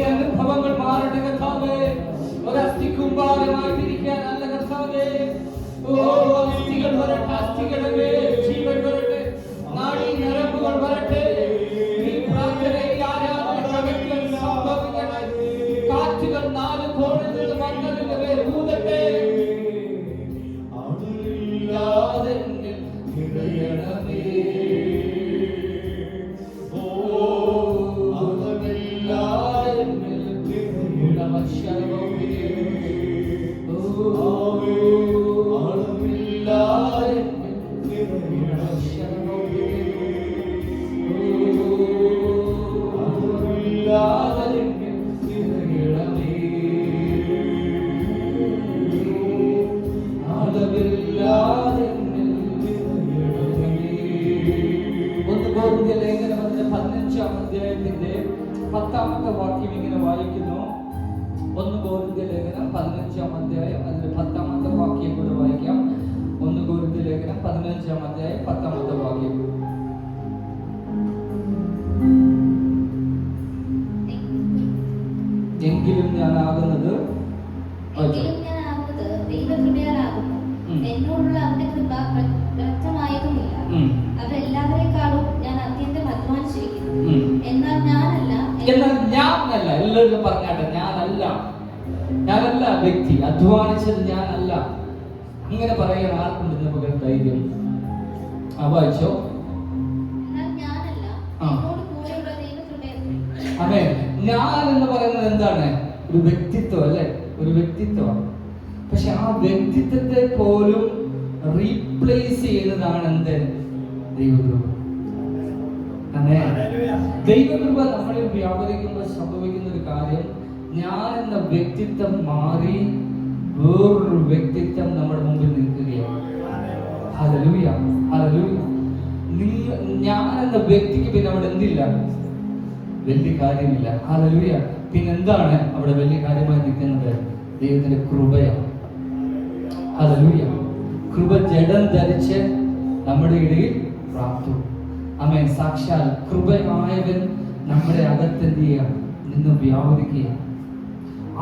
അനുഭവങ്ങൾ മാറട്ടെ കർത്താവേ. ഒരസ്ഥിക്കുമ്പാരമായിട്ടിരിക്കാനല്ല കർത്താവേ. ഓ അസ്ഥികൾ വരട്ടെ, അസ്ഥികളുടെ മേൽ ജീവൻ വരട്ടെ, നാഡീ ഞരമ്പുകൾ വരട്ടെ. ഈ പ്രാർത്ഥനയിൽ ആരാധന പ്രവൃത്തികൾ സംഭവിക്കട്ടെ. കാറ്റുകൾ നാല് കോണുകളിൽ വന്നതിന്റെ മേൽ ഊതട്ടെ. ആളില്ലാതെ നിറയണമേ. ലേഖനത്തിന്റെ 15-ാം അധ്യായത്തിന്റെ 10-ാമത്തെ വാക്യം ഇങ്ങനെ വായിക്കുന്നു. 1 കൊരിന്ത്യർ ലേഖനം 15-ാം അധ്യായം അതിന്റെ 10-ാമത്തെ വാക്യം കൂടെ വായിക്കാം. 1 കൊരിന്ത്യർ ലേഖനം 15-ാം അധ്യായം 10-ാമത്തെ വാക്യം. എങ്കിലും ഞാനാകുന്നത് ദൈവകൃപയാലാകുന്നു. എന്നോടുള്ള അവന്റെ കൃപ വ്യക്തമായതുമില്ല. അവരെല്ലാവരെക്കാളും ഞാൻ അത്യന്തം അധ്വാനിച്ചിരിക്കുന്നു. എന്നാൽ ഞാനല്ല. എല്ലാവരും പറഞ്ഞാട്ടെ, ഞാനല്ല വ്യക്തി, അധ്വാനിച്ചത് ഞാനല്ല. ഇങ്ങനെ പറയാൻ ആർക്കും നമുക്ക് ധൈര്യം? വായിച്ചോ. അതെ, ഞാൻ എന്ന് പറയുന്നത് എന്താണ്? ഒരു വ്യക്തിത്വം അല്ലെ, ഒരു വ്യക്തിത്വമാണ്. പക്ഷെ ആ വ്യക്തിത്വത്തെ പോലും റീപ്ലേസ് ചെയ്യുന്നതാണ് എന്ത്? ദൈവകൃപ. ദൈവകൃപ നമ്മളിൽ വ്യാപരിക്കുമ്പോൾ സംഭവിക്കുന്ന ഒരു കാര്യം, ഞാൻ എന്ന വ്യക്തിത്വം മാറി വേറൊരു വ്യക്തിത്വം നമ്മുടെ മുമ്പിൽ നിൽക്കുകയാണ്. Hallelujah, hallelujah. ഞാൻ എന്ന വ്യക്തിക്ക് പിന്നെ അവിടെ എന്തില്ല? വലിയ കാര്യമില്ല. ഹല്ലേലൂയ. പിന്നെന്താണ് അവിടെ വലിയ കാര്യമായി നിൽക്കുന്നത്? ദൈവത്തിന്റെ കൃപയാണ്. ഹല്ലേലൂയ. കൃപ ജഡം ധരിച്ച് നമ്മുടെ ഇടയിൽ പ്രാപ്തു. ആമേൻ. സാക്ഷാൽ കൃപയായവൻ നമ്മുടെ അകത്ത് എന്ത് ചെയ്യുക? ഇന്ന് വ്യാപരിക്കുക.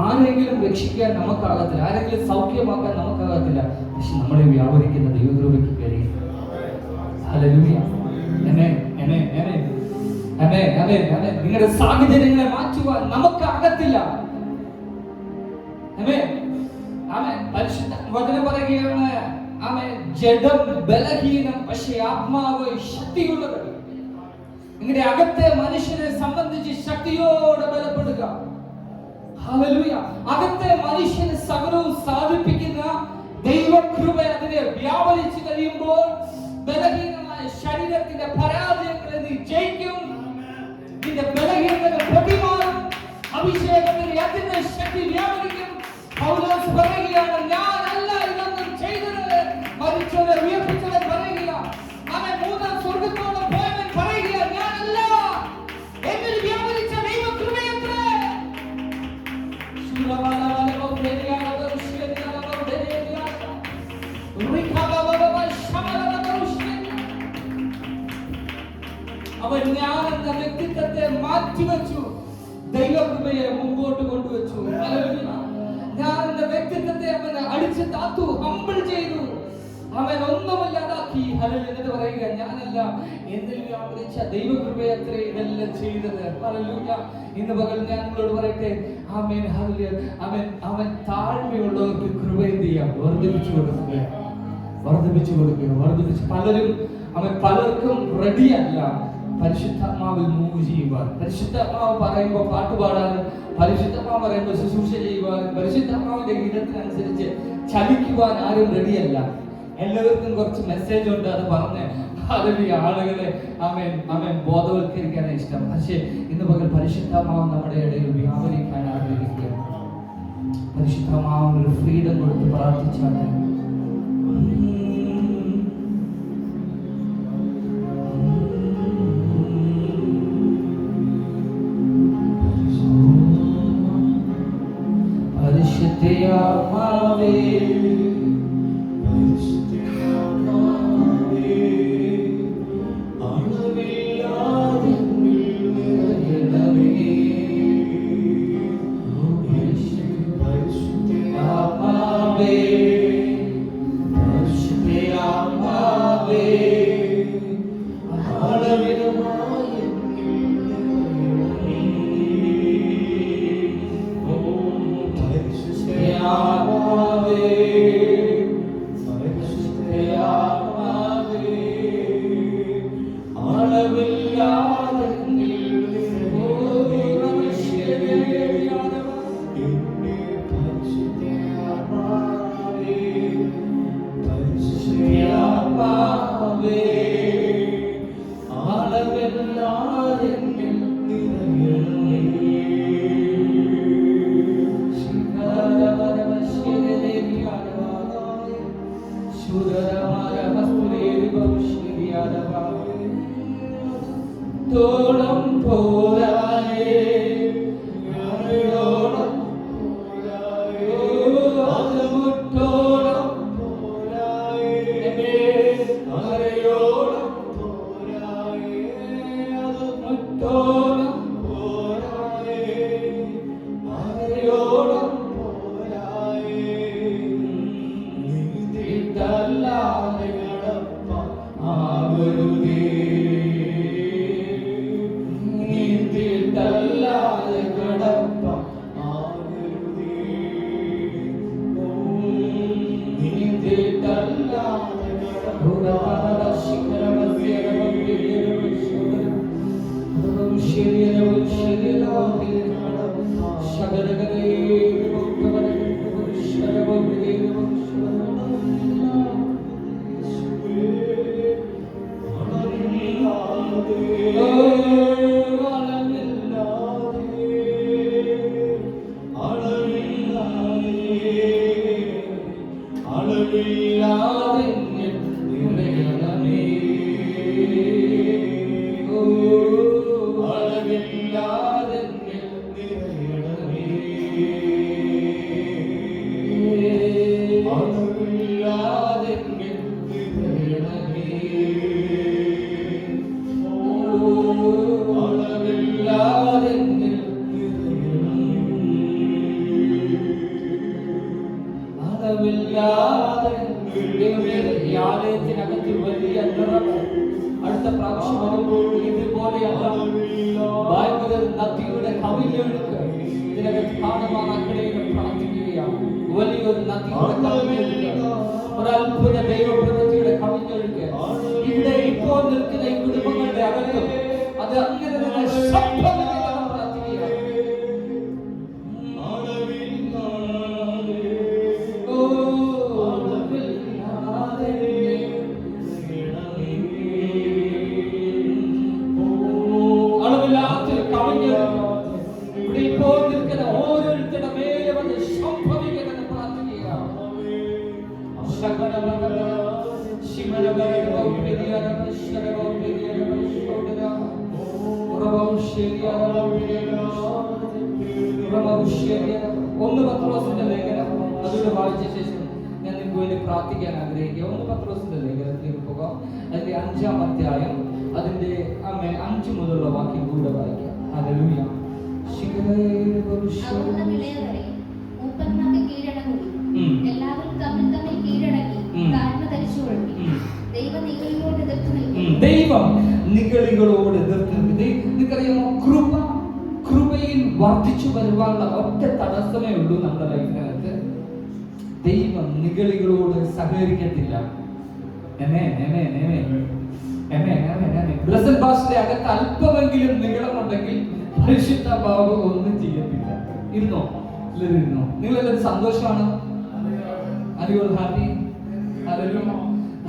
ആരെങ്കിലും രക്ഷിക്കാൻ നമുക്കാകത്തില്ല, ആരെങ്കിലും സൗഖ്യമാക്കാൻ നമുക്കാകത്തില്ല, പക്ഷെ നമ്മളെ വ്യാപരിക്കുന്ന ദൈവകൃപയ്ക്ക് കഴിയും. ഹല്ലേലൂയ. ആമേൻ, ആമേൻ, ആമേൻ, ആമേൻ, ആമേൻ, ആമേൻ. നിങ്ങളുടെ സാഹചര്യങ്ങളെ മാറ്റുവാൻ നമുക്കാകത്തില്ല. ആമേൻ, ആമേൻ. പരിശുദ്ധ വചനം പറയുകയാണ്, ആമേൻ, ജഡം ബലഹീനം, പക്ഷേ ആത്മാവ് ശക്തിയുള്ളത്. നിങ്ങളുടെ അകത്തെ മനുഷ്യനെ സംബന്ധിച്ച് ശക്തിയോടെ ബലപ്പെടുക. ഹല്ലേലൂയ. അകത്തെ മനുഷ്യന് സകലവും സാധിപ്പിക്കുന്ന ദൈവകൃപ അതിനെ വ്യാപരിച്ചു കഴിയുമ്പോൾ ബലഹീനമായ ശരീരത്തിന്റെ പരാജയങ്ങളെ നീ ജയിക്കും. നിന്റെ ബലഹീനതകൾ പൊട്ടിമാറും. അഭിഷേകത്തിന്റെ അതിന്റെ ശക്തി വ്യാപരിക്കും. പൗലോസ് പറയുകയാണ്, ഞാനല്ല ഇതൊന്നും ചെയ്തത്, മരിച്ചവരെ ഉയർപ്പിച്ചവൻ പറയുക. അവൻ മൂന്നാം സ്വർഗ്ഗത്തോളം പോയവൻ പറയുക, ഞാനല്ല, എന്നിൽ വ്യാപരിച്ച ദൈവകൃപയത്രേ. അവൻ ഞാൻ എന്ന വ്യക്തിത്വത്തെ മാറ്റിവെച്ചു, ദൈവകൃപയെ മുമ്പോട്ട് കൊണ്ടുവച്ചു. ഞാൻ എന്ന വ്യക്തിത്വത്തെ അവൻ അടിച്ചു താത്തു, ഹംബിൾ ചെയ്തു, അവൻ ഒന്നുമില്ലാതാക്കി. ഹല്ലേലൂയ പറയുക, ഞാനല്ല, എന്നിൽ വ്യാപരിച്ച ദൈവകൃപയത്രേ ഇതെല്ലാം ചെയ്തത്. ഹല്ലേലൂയ. ഇന്ന് പകൽ ഞാൻ നിങ്ങളോട് പറയട്ടെ, ആമേൻ, ഹല്ലേലൂയ. അവൻ താഴ്മയുള്ളവർക്ക് കൃപ എന്ത് ചെയ്യാം? വർദ്ധിപ്പിച്ചു കൊടുക്കുക, വർദ്ധിപ്പിച്ചു കൊടുക്കുക, വർദ്ധിപ്പിച്ച്. പലർക്കും റെഡിയല്ല പരിശുദ്ധാത്മാവിൽ മൂവ് ചെയ്യുവാൻ. പരിശുദ്ധാത്മാവ് പറയുമ്പോൾ പാട്ട് പാടാനും, പരിശുദ്ധാത്മാവ് പറയുമ്പോൾ ശുശ്രൂഷ ചെയ്യുവാനും, പരിശുദ്ധാത്മാവിന്റെ ഗീതത്തിനനുസരിച്ച് ചലിക്കുവാൻ ആരും റെഡിയല്ല. എല്ലാവർക്കും കുറച്ച് മെസ്സേജ് ഉണ്ട്, അത് പറഞ്ഞ് അതിൽ ആളുകളെ ബോധവൽക്കരിക്കാനാണ് ഇഷ്ടം. പക്ഷേ ഇന്ന് പകൽ പരിശുദ്ധാത്മാവ് നമ്മുടെ ഇടയിൽ വ്യാപരിക്കാൻ ആഗ്രഹിക്കുക. പരിശുദ്ധാത്മാവിന് ഒരു ഫ്രീഡം കൊടുത്ത് പ്രാർത്ഥിച്ചാൽ പരിശുദ്ധാത്മാവേ, തോളം പോരായേ, അരയോളം പോരായേ, അതുമുട്ടോളം പോരായേ, അരയോളം പോരായേ, അതുമുട്ടോളം പോരായേ, അരയോളം പോരായേ. നീതിട്ടല്ലാതെ നടപ്പാൻ ആകരുതേ, നീതിട്ടല്ലാതെ നടപ്പാൻ ആകരുതേ, നീതിട്ടല്ലാതെ കവിഞ്ഞൊഴുക്ക് ഇതിനകത്ത് കാണുവാനാക്കിടയിൽ പ്രാർത്ഥിക്കുകയാണ്. വലിയൊരു നദിയുടെ കവിഞ്ഞൊഴുക്ക്, ഒരു അത്ഭുത ദൈവപ്രവൃത്തിയുടെ കവിഞ്ഞൊഴുക്ക് ഇവിടെ ഇപ്പോൾ നിൽക്കുന്ന ഈ കുടുംബങ്ങളുടെ അകത്തും അത് അങ്ങനെ തന്നെ സംഭവിക്കണമെന്ന് പ്രാർത്ഥിക്കുകയാണ്. അളവില്ലാത്തൊരു കവിഞ്ഞൊഴുക്ക് ഇവിടെ ഇപ്പോൾ നിൽക്കുന്ന ഓരോരുത്തരുടെ മേലെ വന്ന് സംഭവിക്കണമെന്ന് പ്രാർത്ഥിക്കുകയാണ്. ഒന്ന് പത്രോസിന്റെ ലേഖനം അതുകൂടെ വായിച്ച ശേഷം ഞാൻ നിങ്ങൾക്ക് വേണ്ടി പ്രാർത്ഥിക്കാൻ ആഗ്രഹിക്കുക. ഒന്ന് പത്രോസിന്റെ ലേഖനത്തിലേക്ക് പോകാം. അതിന്റെ 5-ാം അധ്യായം അതിന്റെ 5 മുതലുള്ള വാക്യം കൂടെ വായിക്കാം. ഹല്ലേലൂയ. ദൈവം നിഗളികളോട് എതിർത്ത് നിങ്ങൾക്കറിയാമോ, കൃപയിൽ വർദ്ധിച്ചു വരുവാനുള്ള ഒറ്റ തടസ്സമേ ഉള്ളൂ നമ്മുടെ ലൈഫിനകത്ത്. ദൈവം നിഗളികളോട് സഹകരിക്കത്തില്ല. ബ്ലസ്സഡ് ഭാഷയുടെ അകത്ത് അല്പമെങ്കിലും നിഗളമുണ്ടെങ്കിൽ പരിശുദ്ധാത്മാവ് ഒന്നും ചെയ്യത്തില്ല. ഇരുന്നോ എല്ലാവരും ഇരുന്നോ? നിങ്ങളെല്ലാവരും സന്തോഷമാണ്? അടിപൊളി ഹാപ്പി.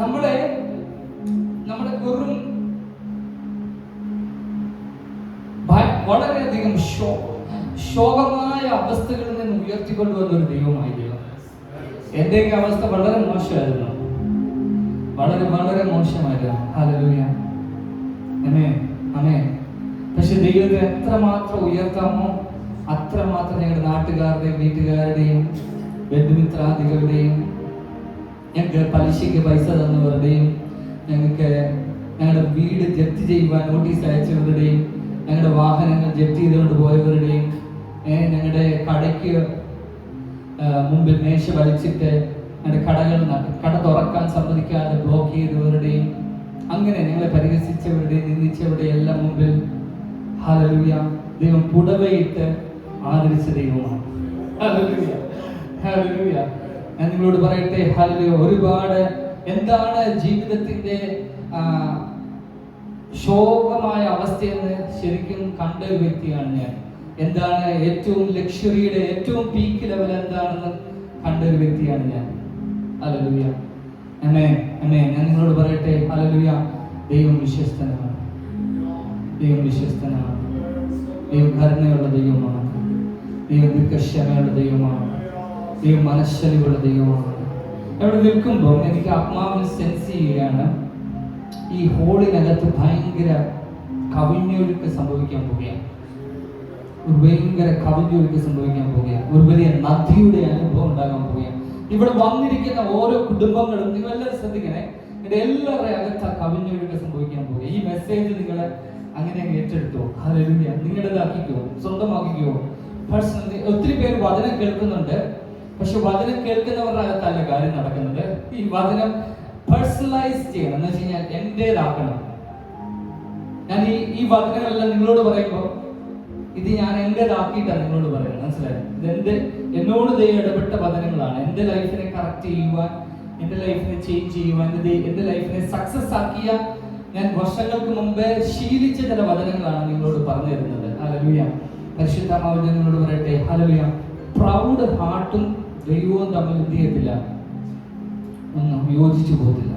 നമ്മുടെ വെറും വളരെയധികം ശോകമായ അവസ്ഥകളിൽ നിന്ന് ഉയർത്തിക്കൊണ്ടുവന്ന ഒരു ദൈവമായി ദൈവം. എന്റെയൊക്കെ അവസ്ഥ വളരെ മോശമായിരുന്നു, വളരെ വളരെ മോശമായിരുന്നു. ഹല്ലേലൂയ. ആമേൻ ആമേൻ. പക്ഷെ ദൈവത്തെ എത്രമാത്രം ഉയർത്താമോ അത്രമാത്രം ഞങ്ങളുടെ നാട്ടുകാരുടെയും വീട്ടുകാരുടെയും ബന്ധുമിത്രാദികളുടെയും ഞങ്ങൾക്ക് പലിശയ്ക്ക് പൈസ തന്നവരുടെയും ഞങ്ങൾക്ക് ഞങ്ങളുടെ വീട് ജപ്തി ചെയ്യുവാൻ നോട്ടീസ് അയച്ചവരുടെയും ഞങ്ങളുടെ വാഹനങ്ങൾ ജപ്തി ചെയ്തുകൊണ്ട് പോയവരുടെയും ഞങ്ങളുടെ കടയ്ക്ക് മുമ്പിൽ മേശ വലിച്ചിട്ട് ഞങ്ങളുടെ കട തുറക്കാൻ സമ്മതിക്കാതെ ബ്ലോക്ക് ചെയ്തവരുടെയും അങ്ങനെ ഞങ്ങളെ പരിഹസിച്ചവരുടെയും നിന്ദിച്ചവരുടെയും എല്ലാം മുമ്പിൽ ഹല്ലേലൂയ ദൈവം പുടവയിട്ട് ആദരിച്ച ദൈവമാണ്. Hallelujah hallelujah. ഞാൻ നിങ്ങളോട് പറയട്ടെ, ഹല്ലേലൂയ. ഒരുപാട് എന്താണ് ജീവിതത്തിന്റെ ശോകമായ അവസ്ഥയെന്ന് ശരിക്കും കണ്ട ഒരു വ്യക്തിയാണ് ഞാൻ. എന്താണ് ഏറ്റവും ലക്ഷറിയുടെ ഏറ്റവും പീക്ക് ലെവൽ എന്താണെന്ന് കണ്ട ഒരു വ്യക്തിയാണ് ഞാൻ. ഹല്ലേലൂയ. ആമേൻ ആമേൻ. ഞാൻ നിങ്ങളോട് പറയട്ടെ, ഹല്ലേലൂയ. ദൈവം വിശ്വസ്തനാണ്, ദൈവം വിശ്വസ്തനാണ്, ദൈവം കരുണയുള്ള ദൈവമാണ്, ദൈവം ദീർഘക്ഷമയുള്ള ദൈവമാണ്, ദൈവം മനശ്ശലിയുള്ള ദൈവമാണ്. അവിടെ നിൽക്കുമ്പോൾ എനിക്ക് ആത്മാവിൽ സെൻസ് ചെയ്യുകയാണ്, ഈ ഹോളിനകത്ത് ഭയങ്കര കവിഞ്ഞൊഴുക്ക് സംഭവിക്കാൻ പോവുകയാണ്. ഒരു ഭയങ്കര കവിഞ്ഞൊഴുക്ക് സംഭവിക്കാൻ പോവുകയാണ്. ഒരു വലിയ നദിയുടെ അനുഭവം ഉണ്ടാകാൻ പോവുകയാണ്. ഇവിടെ വന്നിരിക്കുന്ന ഓരോ കുടുംബങ്ങളും നിങ്ങളെല്ലാവരും ശ്രദ്ധിക്കണേ, എല്ലാവരുടെ അകത്ത് ആ കവിഞ്ഞൊഴുക്ക് സംഭവിക്കാൻ പോവുക. ഈ മെസ്സേജ് നിങ്ങൾ അങ്ങനെ ഏറ്റെടുത്തോ, ഹല്ലേലൂയ, നിങ്ങളുടേതാക്കിക്കോ, സ്വന്തമാക്കിക്കോ. പേഴ്സണലി ഒത്തിരി പേര് വചനം കേൾക്കുന്നുണ്ട്, പക്ഷെ വചനം കേൾക്കുന്നവരുടെ അകത്തല്ല കാര്യം നടക്കുന്നത്. ഈ വചനം പേഴ്സണലൈസ് ചെയ്യണം, എന്ന് വെച്ച് കഴിഞ്ഞാൽ എന്റേതാക്കണം. ഞാൻ ഈ വചനങ്ങളെല്ലാം നിങ്ങളോട് പറയുമ്പോൾ ഇത് ഞാൻ എന്റേതാക്കിയിട്ടാണ് നിങ്ങളോട് പറയുന്നത്, മനസ്സിലായി? ഇത് എന്നോട് ദൈവം ഇടപെട്ട വചനങ്ങളാണ്. എന്റെ ലൈഫിനെ കറക്റ്റ് ചെയ്യുവാൻ, എന്റെ ലൈഫിനെ ചേഞ്ച് ചെയ്യുവാൻ, എന്റെ ലൈഫിനെ സക്സസ് ആക്കിയ ഞാൻ വർഷങ്ങൾക്ക് മുമ്പേ ശീലിച്ച ചില വചനങ്ങളാണ് നിങ്ങളോട് പറഞ്ഞു തരുന്നത്. ഹല്ലേലൂയ. പരിശുദ്ധാത്മാവ് നിങ്ങളോട് പറയട്ടെ, ഹല്ലേലൂയ. പ്രൗഡ് ഹാർട്ടും ദൈവവും തമ്മിൽ എന്ത് ചെയ്യത്തില്ല, ഒന്നും യോജിച്ചു പോകത്തില്ല.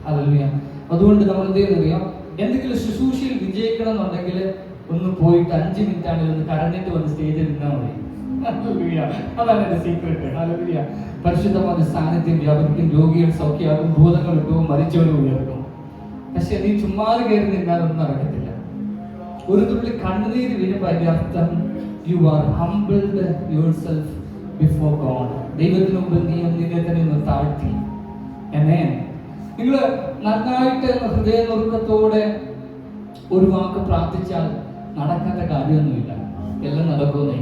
ഹല്ലേലൂയ. അതുകൊണ്ട് നമ്മൾ എന്ത് ചെയ്യുന്നറിയാം, എന്തെങ്കിലും ശുശ്രൂഷയിൽ വിജയിക്കണം എന്നുണ്ടെങ്കിൽ ഒന്ന് പോയിട്ട് 5 മിനിറ്റ് ആണെങ്കിൽ ഒന്ന് കരഞ്ഞിട്ട് വന്ന് സ്റ്റേജിൽ നിന്നാൽ മതി. ഹല്ലേലൂയ. അതാണ് എന്റെ സീക്രട്ട്. ഹല്ലേലൂയ. പരിശുദ്ധമായ സാന്നിധ്യം വ്യാപരിക്കും, രോഗികൾ സൗഖ്യമാകും, ഭൂതങ്ങൾ വിട്ടും, മരിച്ചവരും ഉയർക്കും. പക്ഷെ നീ ചുമ്മാതെ കയറി നിന്നാലൊന്നും നടക്കത്തില്ല. ഒരു തുള്ളി കണ്ണുനീര് വീഴുമ്പോൾ അതിന്റെ അർത്ഥം you are humbled yourself before God. ദൈവത്തിന് മുമ്പിൽ നീ നിന്നെ തന്നെ ഒന്ന് താഴ്ത്തി. ആമേൻ. നിങ്ങൾ നന്നായിട്ട് ഹൃദയനുറുക്കത്തോടെ ഒരു വാക്ക് പ്രാർത്ഥിച്ചാൽ നടക്കാത്ത കാര്യമൊന്നുമില്ല. എല്ലാം നടക്കുന്നേ,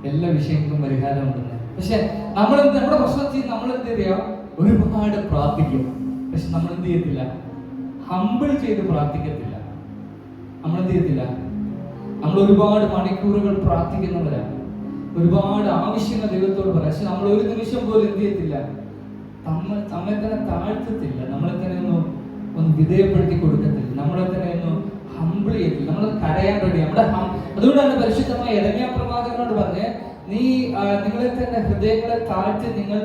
എല്ലാ വിഷയങ്ങൾക്കും പരിഹാരമുണ്ടെന്ന്. പക്ഷെ നമ്മുടെ പ്രശ്നത്തിൽ നമ്മൾ എന്ത് ചെയ്യാം, ഒരുപാട് പ്രാർത്ഥിക്കും, പക്ഷെ നമ്മൾ എന്ത് ചെയ്യത്തില്ല, ഹംബിൾ ചെയ്ത് പ്രാർത്ഥിക്കത്തില്ല. നമ്മൾ എന്ത് ചെയ്യത്തില്ല, നമ്മൾ ഒരുപാട് മണിക്കൂറുകൾ പ്രാർത്ഥിക്കുന്നവരാണ്, ഒരുപാട് ആവശ്യങ്ങൾ ദൈവത്തോട് പറയാം. പക്ഷെ നമ്മൾ ഒരു നിമിഷം പോലും എന്ത് ചെയ്യത്തില്ല, നമ്മെ തന്നെ താഴ്ത്തത്തില്ല, നമ്മളെ തന്നെ ഒന്ന് വിധേയപ്പെടുത്തി കൊടുക്കത്തില്ല, നമ്മളെ തന്നെ ഒന്ന് ഹംബിൾ ചെയ്യത്തില്ല, നമ്മൾ കരയാൻ റെഡി. അതുകൊണ്ടാണ് പരിശുദ്ധമായ യെരമ്യാ പ്രവാചകനോട് പറഞ്ഞ്, നീ നിങ്ങളെ തന്നെ ഹൃദയങ്ങളെ താഴ്ത്തി നിങ്ങൾ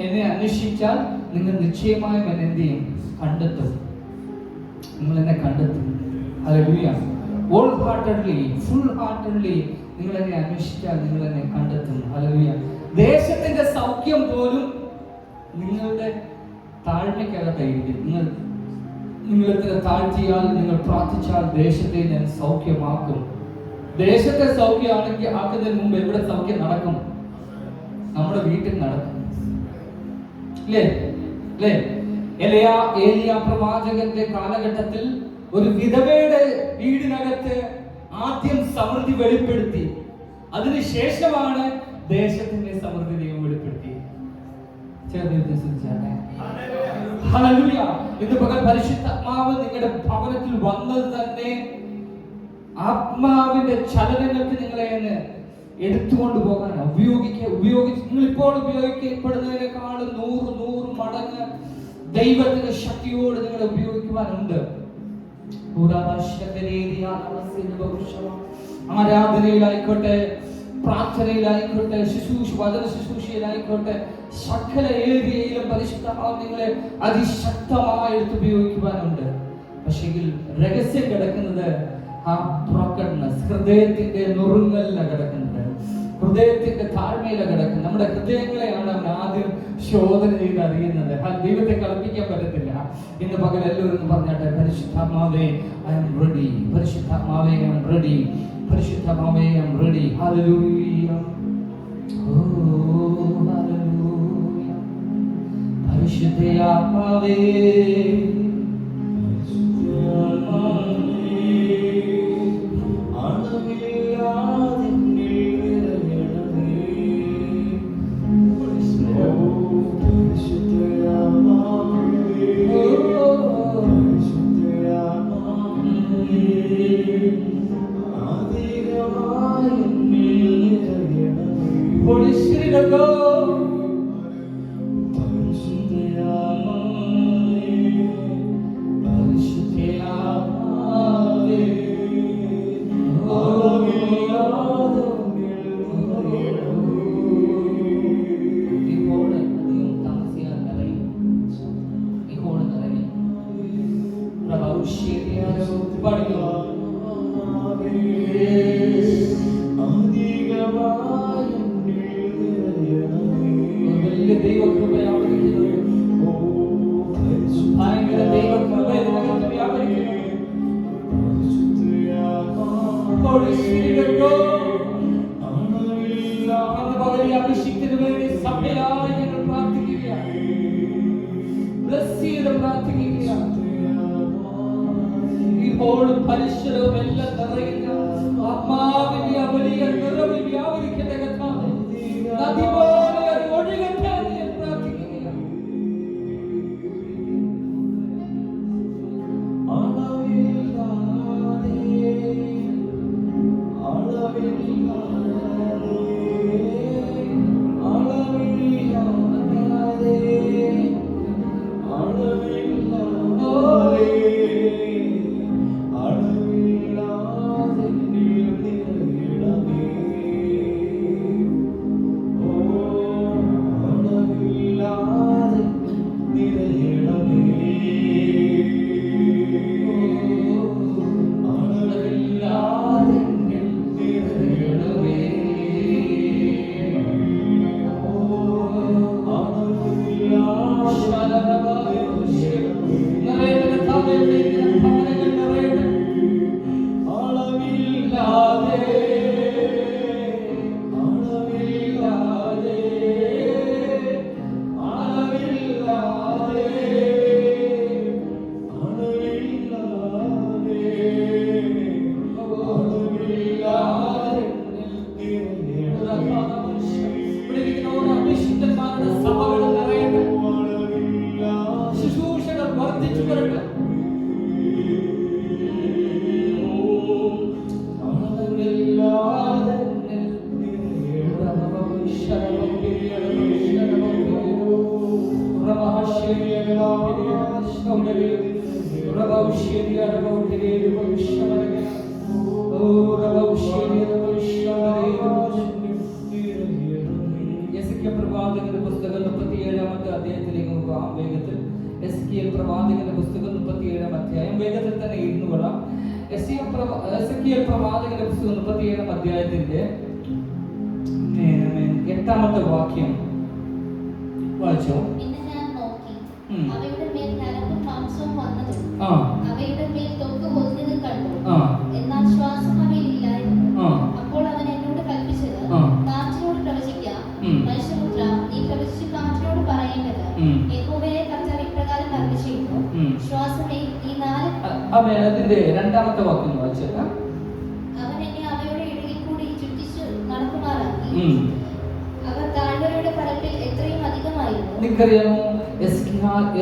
എന്നെ അന്വേഷിച്ചാൽ നിങ്ങൾ നിശ്ചയമായും എന്നെ എന്ത് ചെയ്യും, കണ്ടെത്തും. നിങ്ങൾ എന്നെ കണ്ടെത്തും. Hallelujah. All heartedly, full heartedly നിങ്ങൾ എന്നെ അന്വേഷിച്ചാൽ നിങ്ങൾ എന്നെ കണ്ടെത്തും. ഹല്ലേലൂയ. ദേശത്തിന്റെ സൗഖ്യം പോലും നിങ്ങളുടെ താഴ്മയ്ക്കകത്തായിരിക്കും. നിങ്ങളെ താഴ്ത്തിയാൽ, നിങ്ങൾ പ്രാർത്ഥിച്ചാൽ ദേശത്തെ ഞാൻ സൗഖ്യമാക്കും. ദേശത്തെ സൗഖ്യമാണെങ്കിൽ ആക്കുന്നതിന് മുമ്പ് എവിടെ സൗഖ്യം നടക്കും? നമ്മുടെ വീട്ടിൽ നടക്കും. ഏലിയാ പ്രവാചകന്റെ കാലഘട്ടത്തിൽ ഒരു വിധവയുടെ വീടിനകത്ത് ആദ്യം സമൃദ്ധി വെളിപ്പെടുത്തി, അതിനുശേഷമാണ് ദേശത്തിന്റെ സമൃദ്ധി ദൈവം വെളിപ്പെടുത്തി. ഇന്ന് പകൽ പരിശുദ്ധാത്മാവ് നിങ്ങളുടെ ഭവനത്തിൽ വന്നത് തന്നെ ആത്മാവിന്റെ ചലനങ്ങൾക്ക് നിങ്ങളെ എടുത്തുകൊണ്ട് പോകാൻ നിങ്ങൾ ഇപ്പോൾ ഉപയോഗിക്കപ്പെടുന്നതിനേക്കാളും 100 മടങ്ങ് ദൈവത്തിന്റെ ശക്തിയോട് നിങ്ങളെ ഉപയോഗിക്കുവാനുണ്ട്. ആരാധനയിലായിക്കോട്ടെ, പ്രാർത്ഥനയിലായിക്കോട്ടെ, വചന ശുശ്രൂഷയിലായിക്കോട്ടെ, സകല ഏരിയയിലും പരിശുദ്ധാത്മാവ് നിങ്ങളെ അതിശക്തമായി എടുത്ത് ഉപയോഗിക്കുവാനുണ്ട്. പക്ഷേ രഹസ്യം കിടക്കുന്നത് ആ ബ്രോക്കൺനെസ്, ഹൃദയത്തിന്റെ നുറുങ്ങലിലാണ് കിടക്കുന്നത്, ഹൃദയത്തിന്റെ താഴ്മയിലാണ് കിടക്കുന്നത്. നമ്മുടെ ഹൃദയങ്ങളെയാണ് അവൻ ആദ്യം ശോധന ചെയ്ത് അറിയുന്നത്. ദൈവത്തെ കളിപ്പിക്കാൻ പറ്റത്തില്ല. ഇന്ന് പകൽ എല്ലാവരും പറഞ്ഞാട്ടെ, പരിശുദ്ധാത്മാവേ ഐ ആം റെഡി, പരിശുദ്ധാത്മാവേ ഐ ആം റെഡി, പരിശുദ്ധാത്മാവേ I am ready. Hallelujah. Oh hallelujah. പരിശുദ്ധാത്മാവേ പരിശുദ്ധവും എല്ലാം നിറയുന്ന ആത്മാവിന്റെ വലിയ നിറവിൽ വ്യാപരിക്കട്ടെ കർത്താവേ. നദി പോലെ അത് ഒഴുകട്ടെ എന്ന് ഞാൻ പ്രാർത്ഥിക്കുകയാണ്. പ്രവാചകന്റെ പുസ്തകം 37-ാമത്തെ അധ്യായത്തിലേക്ക് പോകാം വേഗത്തിൽ. എസ്കേൽ പ്രവാചകന്റെ പുസ്തകം 37-ാം അധ്യായം വേഗത്തിൽ തന്നെ ഇരുന്നു കൊള്ളാം. എസ്കേൽ പ്രവാചകന്റെ പുസ്തകം 37-ാം അധ്യായത്തിന്റെ 8-ാമത്തെ വാക്യം വായിച്ചോ. അവയുടെ മേൽ നരമ്പും മാംസവും വന്നതും അവയുടെ മേൽ തൊക്ക് പൊതിഞ്ഞതും കണ്ടു, എന്നാൽ ശ്വാസം അവയിൽ ഇല്ലായിരുന്നു. അപ്പോൾ അവൻ എന്നോട് കൽപ്പിച്ചത്, കാറ്റിനോട് പ്രവചിക്കാം. മനുഷ്യപുത്ര, നീ പ്രവചിച്ച് കാറ്റിനോട് പറയേണ്ടത്, യഹോവയായ കർത്താവ് ഇപ്രകാരം അരുളിച്ചെയ്യുന്നു, ശ്വാസമേ ഈ നാല്. അതിന്റെ 2-ാമത്തെ വാക്യം വായിച്ചത്. അവൻ എന്നെ അവയുടെ ഇടയിൽ കൂടി ചുറ്റിച്ചു നടക്കുമാറാക്കി. അവർ താഴ്വരയുടെ പരപ്പിൽ എത്രയും അധികമായിരുന്നു. നിങ്ങൾക്കറിയാമോ,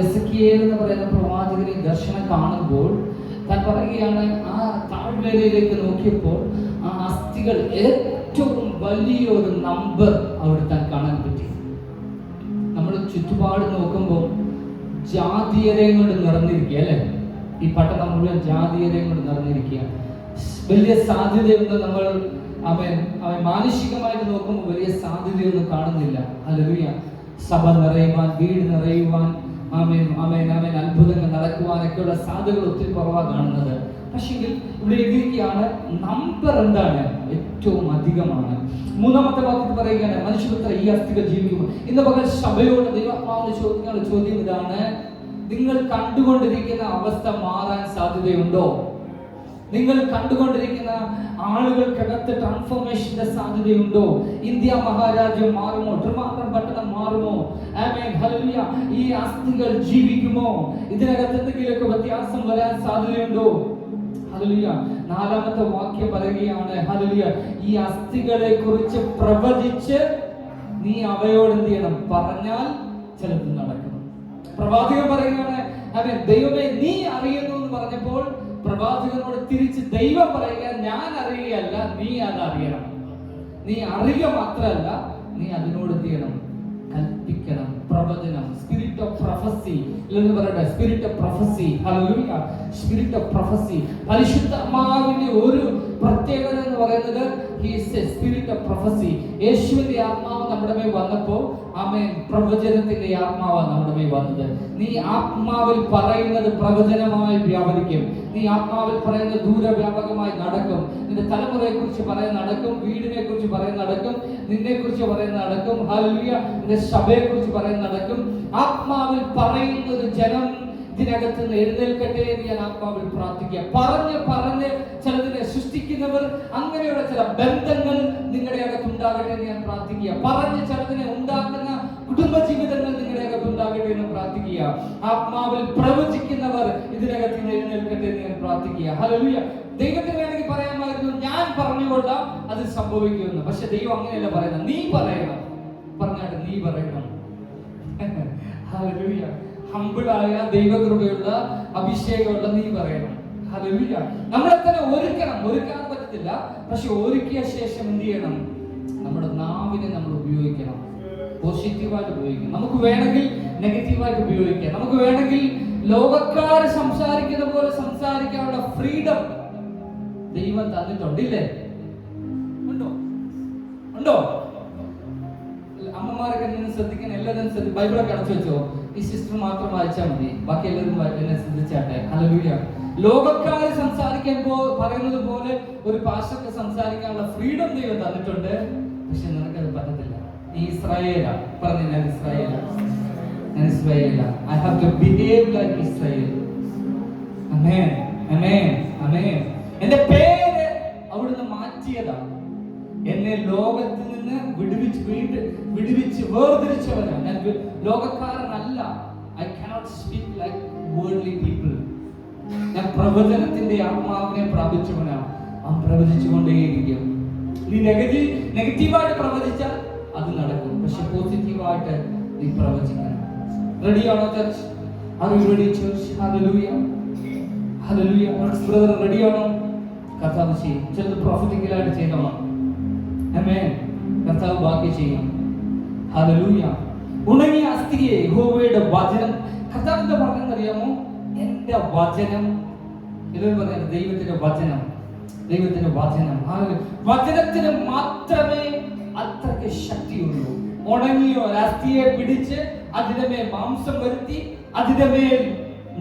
എസ്കേൽ എന്ന് പറയുന്ന പ്രവാചകനെ ദർശനം കാണുമ്പോൾ താൻ പറയുകയാണ്, ആ താഴ്വരയിലേക്ക് നോക്കിയപ്പോൾ ആ അസ്ഥികൾ ഏറ്റവും വലിയൊരു നമ്പർ അവിടെ താൻ കാണാൻ പറ്റി. നമ്മൾ ചുറ്റുപാട് നോക്കുമ്പോൾ ജാതീയതയും കൊണ്ട് നിറഞ്ഞിരിക്കുക അല്ലേ? ഈ പട്ടണം മുഴുവൻ ജാതീയതയും കൊണ്ട് നിറഞ്ഞിരിക്കുക. വലിയ സാധ്യതയൊന്നും നമ്മൾ അവൻ മാനുഷികമായിട്ട് നോക്കുമ്പോൾ വലിയ സാധ്യതയൊന്നും കാണുന്നില്ല. ഹല്ലേലൂയ. സഭ നിറയുവാൻ, വീട് നിറയുവാൻ, അത്ഭുതങ്ങൾ നടക്കുവാനൊക്കെയുള്ള സാധ്യതകൾ ഒത്തിരി കുറവാണ് കാണുന്നത്. പക്ഷേ ഇവിടെ എഴുതിയിരിക്കുകയാണ്, നമ്പർ എന്താണ്? ഏറ്റവും അധികമാണ്. 3-ാമത്തെ വാക്യത്തിൽ പറയുകയാണ്, മനുഷ്യപുത്ര ഈ അസ്ഥികൾ ജീവിക്കുമ്പോൾ. ഇന്ന് പകൽ സഭയോട് ദൈവാത്മാവിന് ചോദിക്കുന്ന ചോദ്യം ഇതാണ്: നിങ്ങൾ കണ്ടുകൊണ്ടിരിക്കുന്ന അവസ്ഥ മാറാൻ സാധ്യതയുണ്ടോ? നിങ്ങൾ കണ്ടുകൊണ്ടിരിക്കുന്ന ആളുകൾക്കകത്ത് ട്രാൻസ്ഫോർമേഷന്റെ സാധ്യതയുണ്ടോ? ഇന്ത്യ മഹാരാജ്യം മാറുമോ? ട്രിവാൻഡ്രം പട്ടണം മാറുമോ? ആമേൻ, ഹല്ലേലൂയ. ഈ അസ്ഥികൾ ജീവിക്കുമോ? ഇതിനകത്ത് എന്തെങ്കിലുമൊക്കെ വ്യത്യാസം വരാൻ സാധ്യതയുണ്ടോ? ഹല്ലേലൂയ. 4-ാമത്തെ വാക്യം പറയുകയാണ്, ഹല്ലേലൂയ, ഈ അസ്ഥികളെ കുറിച്ച് പ്രവചിച്ച് നീ അവയോട് എന്ത് ചെയ്യണം? പറഞ്ഞാൽ ചിലത് നടക്കും. പ്രവാചകൻ പറയുകയാണ്, ആമേൻ, ദൈവമേ നീ അറിയുന്നു എന്ന് പറഞ്ഞപ്പോൾ പ്രവാചകനോട് തിരിച്ച് ദൈവം പറയുക, ഞാൻ അറിയുകയല്ല, നീ അത് അറിയണം. നീ അറിയുക മാത്രമല്ല, നീ അതിനോട് എന്ത് ചെയ്യണം? കൽപ്പിക്കണം. പ്രവചനം, സ്പിരിറ്റ് ഓഫ് പ്രൊഫസി എന്ന് പറയട്ടെ. Spirit of prophecy, hallelujah. Spirit of prophecy. പരിശുദ്ധാത്മാവിന്റെ ഒരു പ്രത്യേകത എന്ന് പറയുന്നത് he is A spirit of prophecy. യേശുവിന്റെ ആത്മാവ് നമ്മുടെ മേൽ വന്നപ്പോൾ ആമേൻ, പ്രവചനത്തിന്റെ ആത്മാവാണ് നമ്മുടെ മേൽ വന്നത്. നീ ആത്മാവിൽ പറയുന്നത് പ്രവചനമായി വ്യാപരിക്കും. നീ ആത്മാവിൽ പറയുന്നത് ദൂരവ്യാപകമായി നടക്കും. നിന്റെ തലമുറയെ കുറിച്ച് പറയുന്ന നടക്കും, വീടിനെ കുറിച്ച് പറയുന്ന നടക്കും, നിന്നെ കുറിച്ച് പറയുന്ന നടക്കും, ഹല്ലേലൂയ, നിന്റെ സഭയെ കുറിച്ച് പറയുന്ന നടക്കും. ആത്മാവിൽ പറയുന്ന ഒരു ജനം ഇതിനകത്ത് നിന്ന് എഴുന്നേൽക്കട്ടെ എന്ന് ഞാൻ ആത്മാവിൽ പ്രാർത്ഥിക്കുക. പറഞ്ഞ് ചിലതിനെ സൃഷ്ടിക്കുന്നവർ, അങ്ങനെയുള്ള ചില ബന്ധങ്ങൾ നിങ്ങളുടെ അകത്ത് ഉണ്ടാകട്ടെ എന്ന് ഞാൻ പ്രാർത്ഥിക്കുക. പറഞ്ഞ് ചിലതിനെ ഉണ്ടാക്കുന്ന കുടുംബജീവിതങ്ങൾ നിങ്ങളുടെ അകത്ത് ഉണ്ടാകട്ടെ എന്ന് പ്രാർത്ഥിക്കുക. ആത്മാവിൽ പ്രവചിക്കുന്നവർ ഇതിനകത്ത് നിന്ന് എഴുന്നേൽക്കട്ടെ എന്ന് ഞാൻ പ്രാർത്ഥിക്കുക. ഹല്ലേലൂയ. ദൈവത്തിന് വേണമെങ്കിൽ പറയാമായിരുന്നു, ഞാൻ പറഞ്ഞുകൊള്ളാം അത് സംഭവിക്കുമെന്ന്. പക്ഷെ ദൈവം അങ്ങനെയല്ല പറയുന്നത്. നീ പറയണം. പറഞ്ഞാട്ട് നീ പറയണം. ഹല്ലേലൂയ. ഹംബിളായ ദൈവകൃപയുള്ള അഭിഷേകമുള്ള നീ പറയണം. ഹല്ലേലൂയ. നമ്മളെ തന്നെ ഒരുക്കാൻ പറ്റത്തില്ല. പക്ഷെ ഒരുക്കിയ ശേഷം എന്ത് ചെയ്യണം? നമ്മുടെ നാവിനെ നമ്മൾ ഉപയോഗിക്കണം. പോസിറ്റീവായിട്ട് ഉപയോഗിക്കണം. നമുക്ക് വേണമെങ്കിൽ നെഗറ്റീവായിട്ട് ഉപയോഗിക്കാം. നമുക്ക് വേണമെങ്കിൽ ലോകക്കാർ സംസാരിക്കുന്ന പോലെ സംസാരിക്കാനുള്ള ഫ്രീഡം ദൈവം തന്നിട്ടുണ്ടില്ലേ? ഉണ്ടോ? അമ്മമാരൊക്കെ നിന്ന് ശ്രദ്ധിക്കണം. എല്ലാവരും ബൈബിളൊക്കെ അടച്ചു വെച്ചോ. ഈ സിസ്റ്റർ മാത്രം വായിച്ചാൽ മതി, ബാക്കി എല്ലാവരും എന്നെ ശ്രദ്ധിച്ചാട്ടെ. ഹല്ലേലൂയ. ലോകക്കാർ സംസാരിക്കാൻ പറയുന്നത് പോലെ ഒരു പാസ്റ്റർക്ക് സംസാരിക്കാനുള്ള ഫ്രീഡം ദൈവം തന്നിട്ടുണ്ട്. പക്ഷെ നിനക്കത് പറ്റത്തില്ല. നീ ഇസ്രായേലാ. പറഞ്ഞു, ഞാൻ ഇസ്രായേലാ. I have to behave like Israel. Amen. എന്റെ പേര് അവിടുന്ന് മാറ്റിയതാണ്. എന്നെ ലോകത്തിൽ നിന്ന് വിടുവിച്ച് വേർതിരിച്ചവനാണ്. ഞാൻ ലോകക്കാരനല്ല. I cannot speak like worldly people. ഞാൻ പ്രവചനത്തിന്റെ ആത്മാവിനെ പ്രാപിച്ചവനാണ്. പ്രവചിച്ചുകൊണ്ടേയിരിക്കും. നീ നെഗറ്റീവായിട്ട് പ്രവചിച്ചാൽ അത് നടക്കും. പക്ഷെ പോസിറ്റീവായിട്ട് നീ പ്രവചിക്കണം. റെഡിയാണോ church? Are you ready church? Hallelujah. Brother റെഡിയാണോ? കർത്താവ് ചെയ്യും. ചിലത് പ്രൊഫറ്റിക്കലായിട്ട് ചെയ്തോളാം. ആമേൻ. കർത്താവ് ബാക്കി ചെയ്യും. ഹല്ലേലൂയ. ഉണങ്ങിയ അസ്ഥിയെ യഹോവയുടെ വചനം. കർത്താവിന്റെ പറഞ്ഞറിയാമോ? എന്റെ വചനം. ഇതൊരു പറയുന്നത് ദൈവത്തിന്റെ വചനം, ദൈവത്തിന്റെ വചനം. ആ വചനത്തിന് മാത്രമേ അത്രയ്ക്ക് ശക്തിയുള്ളൂ. ഉണങ്ങിയ ഒരസ്ഥിയെ പിടിച്ച് അതിന്റെ മേൽ മാംസം വരുത്തി, അതിന്റെ മേൽ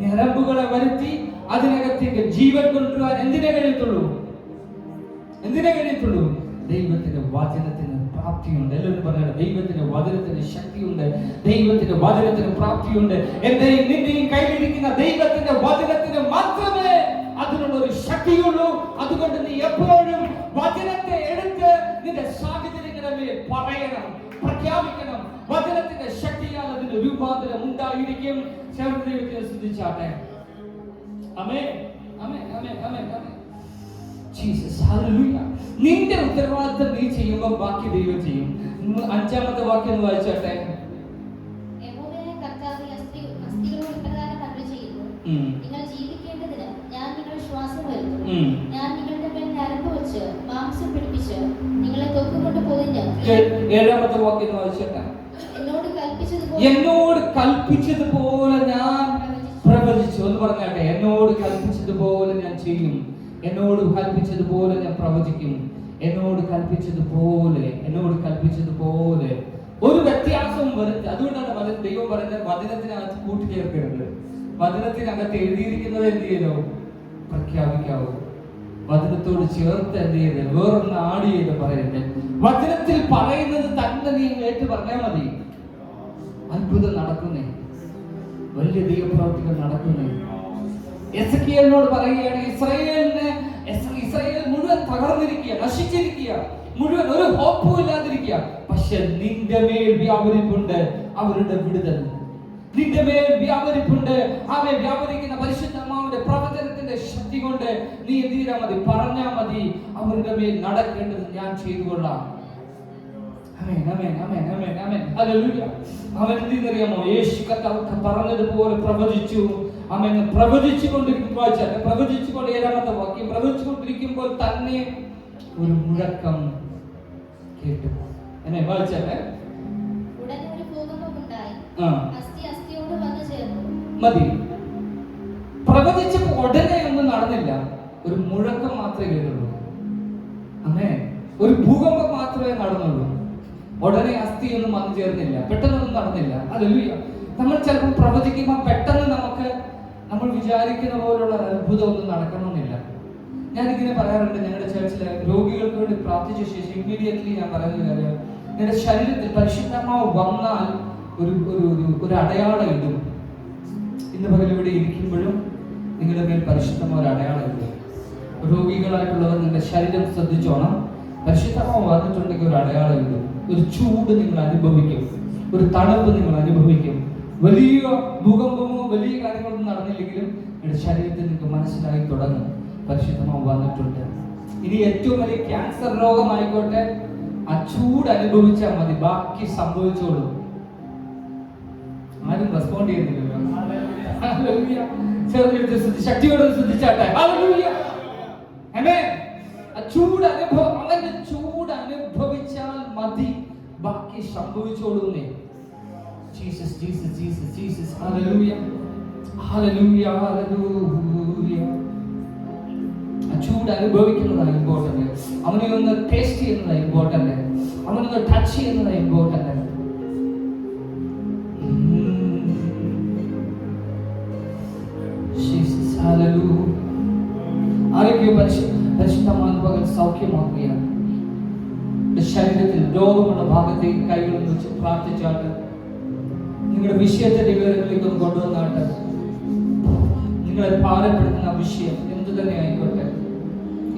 ഞരമ്പുകളെ വരുത്തി, അതിനകത്തേക്ക് ജീവൻ കൊണ്ടുവരാൻ എന്തിനെ കഴിയത്തുള്ളൂ? എന്തിനെ കഴിയത്തുള്ളൂ? ദൈവത്തിന്റെ വചനത്തിന് പ്രാപ്തിയുണ്ട്. എല്ലാവരും പറയണം, ദൈവത്തിന്റെ വചനത്തിന് ശക്തിയുണ്ട്, ദൈവത്തിന്റെ വചനത്തിന് പ്രാപ്തിയുണ്ട്. എന്റെയും നിന്റെയും കയ്യിലിരിക്കുന്ന ദൈവത്തിന്റെ വചനത്തിന് മാത്രമേ അതിനുള്ള ഒരു ശക്തിയുള്ളൂ. അതുകൊണ്ട് നീ എപ്പോഴും വചനത്തെ എടുത്ത് നിന്റെ സാഹചര്യങ്ങളുടെ മേൽ പറയണം, പ്രഖ്യാപിക്കണം. വചനത്തിന്റെ ശക്തിയാൽ അതിന്റെ രൂപാന്തരം ഉണ്ടായിരിക്കും. ദൈവത്തെ സ്തുതിച്ചാട്ടെ. ആമേൻ, ആമേൻ, ആമേൻ, ആമേൻ, ആമേൻ. Jesus, hallelujah. നിന്റെ ഉത്തരവാദിത്തം നീ ചെയ്യുമ്പോൾ ബാക്കി ദൈവം ചെയ്യും. 5-ാമത്തെ വാക്യം ഒന്ന് വായിച്ചാട്ടെ. യഹോവയായ കർത്താവേ, അസ്ഥികളോട് ഇപ്രകാരം അരുളിച്ചെയ്യുന്നു, നിങ്ങൾ ജീവിക്കേണ്ടതിന് ഞാൻ നിങ്ങളുടെ ശ്വാസം വരുത്തും. ഞാൻ നിങ്ങളുടെ മേൽ ഞരമ്പ് വെച്ച് മാംസം പിടിപ്പിച്ച് നിങ്ങളെ തൊക്കുകൊണ്ട് പൊതിഞ്ഞ് 7-ാമത്തെ വാക്യം വായിച്ചാട്ടെ. എന്നോട് കൽപ്പിച്ചതുപോലെ ഞാൻ പ്രവചിച്ചു. ഒന്ന് പറഞ്ഞാട്ടെ, എന്നോട് കൽപ്പിച്ചതുപോലെ ഞാൻ ചെയ്യും, എന്നോട് കൽപ്പിച്ചതുപോലെ ഞാൻ പ്രവചിക്കും, എന്നോട് കൽപ്പിച്ചതുപോലെ, എന്നോട് കൽപ്പിച്ചതുപോലെ. ഒരു വ്യത്യാസവും വരുത്തി. അതുകൊണ്ടാണ് ദൈവം പറയുന്നത് വചനത്തിനകത്ത് കൂട്ടിച്ചേർക്കരുത്. വചനത്തിനകത്ത് എഴുതിയിരിക്കുന്നത് എന്ത് ചെയ്തോ? പ്രഖ്യാപിക്കാവൂ. വചനത്തോട് ചേർത്ത് എന്ത് ചെയ്ത് വേറൊന്ന് ആഡ് ചെയ്ത് പറയരുത്. വചനത്തിൽ പറയുന്നത് തന്നെ നീ ഏറ്റു പറഞ്ഞാൽ മതി. അത്ഭുതം നടക്കുന്നേ, വലിയ ദൈവപ്രവർത്തികൾ നടക്കുന്നേ. എസെക്കിയേലിനോട് പറയുകയാണ്, ഇസ്രായേൽ മുഴുവൻ തകർന്നിരിക്കുക, നശിച്ചിരിക്കുക, മുഴുവൻ ഒരു ഹോപ്പും ഇല്ലാതിരിക്കുക. പക്ഷെ നിന്റെ മേൽ വ്യാപരിപ്പുണ്ട് അവരുടെ വിടുതൽ. നിന്റെ മേൽ വ്യാപരിപ്പുണ്ട്. അവൻ വ്യാപരിക്കുന്ന പരിശുദ്ധാത്മാവിന്റെ പ്രവചനത്തിന്റെ ശക്തി കൊണ്ട് നീ എന്ത് ചെയ്താൽ മതി? പറഞ്ഞാൽ മതി. അവരുടെ മേൽ നടക്കേണ്ടത് ഞാൻ ചെയ്തുകൊള്ളാം. അവൻ എന്തിനറിയാമോ? യേശു കർത്താവ് പറഞ്ഞതുപോലെ പ്രവചിച്ചു. അവൻ പ്രവചിച്ചുകൊണ്ടിരിക്കുമ്പോൾ 7-ാമത്തെ വാക്യം, പ്രവചിച്ചുകൊണ്ടിരിക്കുമ്പോൾ തന്നെ ഒരു മുഴക്കം കേട്ടു. എന്നെ വായിച്ചേ. മതി. പ്രവചിച്ചപ്പോൾ ഉടനെ ഒന്നും നടന്നില്ല, ഒരു മുഴക്കം മാത്രമേ കേട്ടുള്ളൂ. ഒരു ഭൂകമ്പം മാത്രമേ നടന്നുള്ളൂ. ഉടനെ അസ്ഥിയൊന്നും വന്നു ചേർന്നില്ല, പെട്ടെന്നൊന്നും നടന്നില്ല. ഹല്ലേലൂയ. നമ്മൾ ചിലപ്പോൾ പ്രവചിക്കുമ്പോൾ പെട്ടെന്ന് നമ്മൾ വിചാരിക്കുന്ന പോലുള്ള അത്ഭുതമൊന്നും നടക്കണമെന്നില്ല. ഞാനിങ്ങനെ പറയാറുണ്ട്, ഞങ്ങളുടെ ചർച്ചിലെ രോഗികൾക്ക് വേണ്ടി പ്രാർത്ഥിച്ച ശേഷം ഇമ്മീഡിയറ്റ്ലി ഞാൻ പറയുന്ന കാര്യം, നിങ്ങളുടെ ശരീരത്തിൽ പരിശുദ്ധാത്മാവ് വന്നാൽ ഒരു അടയാളം ഇടും. ഇന്ന് പകൽ ഇവിടെ ഇരിക്കുമ്പോഴും നിങ്ങളുടെ മേൽ പരിശുദ്ധമായ ഒരു അടയാളം ഇടും. രോഗികളായിട്ടുള്ളവർ നിങ്ങളുടെ ശരീരം ശ്രദ്ധിച്ചോണം. പരിശുദ്ധാത്മാവ് വന്നിട്ടുണ്ടെങ്കിൽ ഒരു അടയാളം ഇടും. ഒരു ചൂട് നിങ്ങൾ അനുഭവിക്കും, ഒരു തണുപ്പ് നിങ്ങൾ അനുഭവിക്കും. വലിയ ഭൂകമ്പമോ വലിയ കാര്യങ്ങളൊന്നും നടന്നില്ലെങ്കിലും നിങ്ങളുടെ ശരീരത്തിൽ നിങ്ങൾക്ക് മനസ്സിലായി തുടങ്ങും പരിശുദ്ധാത്മാവ് വന്നിട്ടുണ്ട്. ഇനി ഏറ്റവും വലിയ ക്യാൻസർ രോഗമായിക്കോട്ടെ, ആ ചൂട് അനുഭവിച്ചാൽ മതി, ബാക്കി സംഭവിച്ചോളും. ആരും റെസ്പോണ്ട് ചെയ്യുന്നില്ലല്ലോ. ശക്തിയോടെ ശ്രദ്ധിച്ചാട്ടെ. ചൂട് അനുഭവം, അവന്റെ ചൂട് അനുഭവിച്ചാൽ മതി, ബാക്കി സംഭവിച്ചോളൂന്നേ. Jesus, Jesus, Jesus, Jesus. Hallelujah, hallelujah, hallelujah. ചൂട് അനുഭവിക്കുന്നതാണ് ഇമ്പോർട്ടന്റ്. അവനെ ഒന്ന് ടേസ്റ്റ് ചെയ്യുന്നതാണ് ഇമ്പോർട്ടന്റ്. അവനൊന്ന് ടച്ച് ചെയ്യുന്നതാണ് ഇമ്പോർട്ടന്റ്. Jesus, hallelujah. ആരോഗ്യ പരിശുദ്ധമായ പകൽ സൗഖ്യമാക്കുകയാണ്. ശരീരത്തിൽ രോഗമുള്ള ഭാഗത്തേക്ക് കൈകളും വെച്ച് പ്രാർത്ഥിച്ചാട്ട് നിങ്ങളുടെ വിഷയത്തെ വിവരങ്ങളിലേക്ക് ഒന്ന് കൊണ്ടുവന്നാട്ട്, നിങ്ങളെ ഭാരപ്പെടുത്തുന്ന വിഷയം എന്തു തന്നെ ആയിക്കോട്ടെ,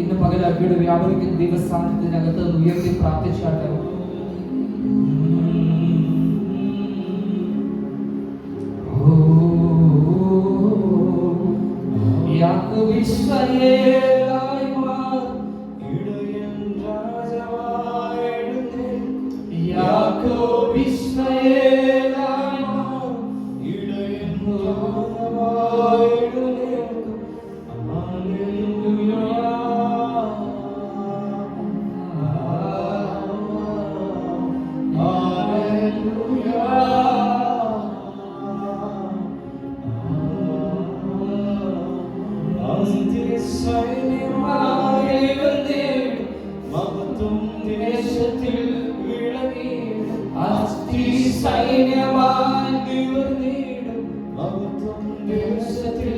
ഇന്ന് പകലാക്കിയുടെ വ്യാപരിക്കുന്ന ദൈവസ്ഥാനത്തിനകത്ത് നിന്ന് ഉയർത്തി പ്രാർത്ഥിച്ചാട്ടെ. Hallelujah. ദേശത്തിൽ വിളങ്ങിയിടും അസ്ഥി സൈന്യമായി നിവർന്നിടും മഹത്വം ദേശത്തിൽ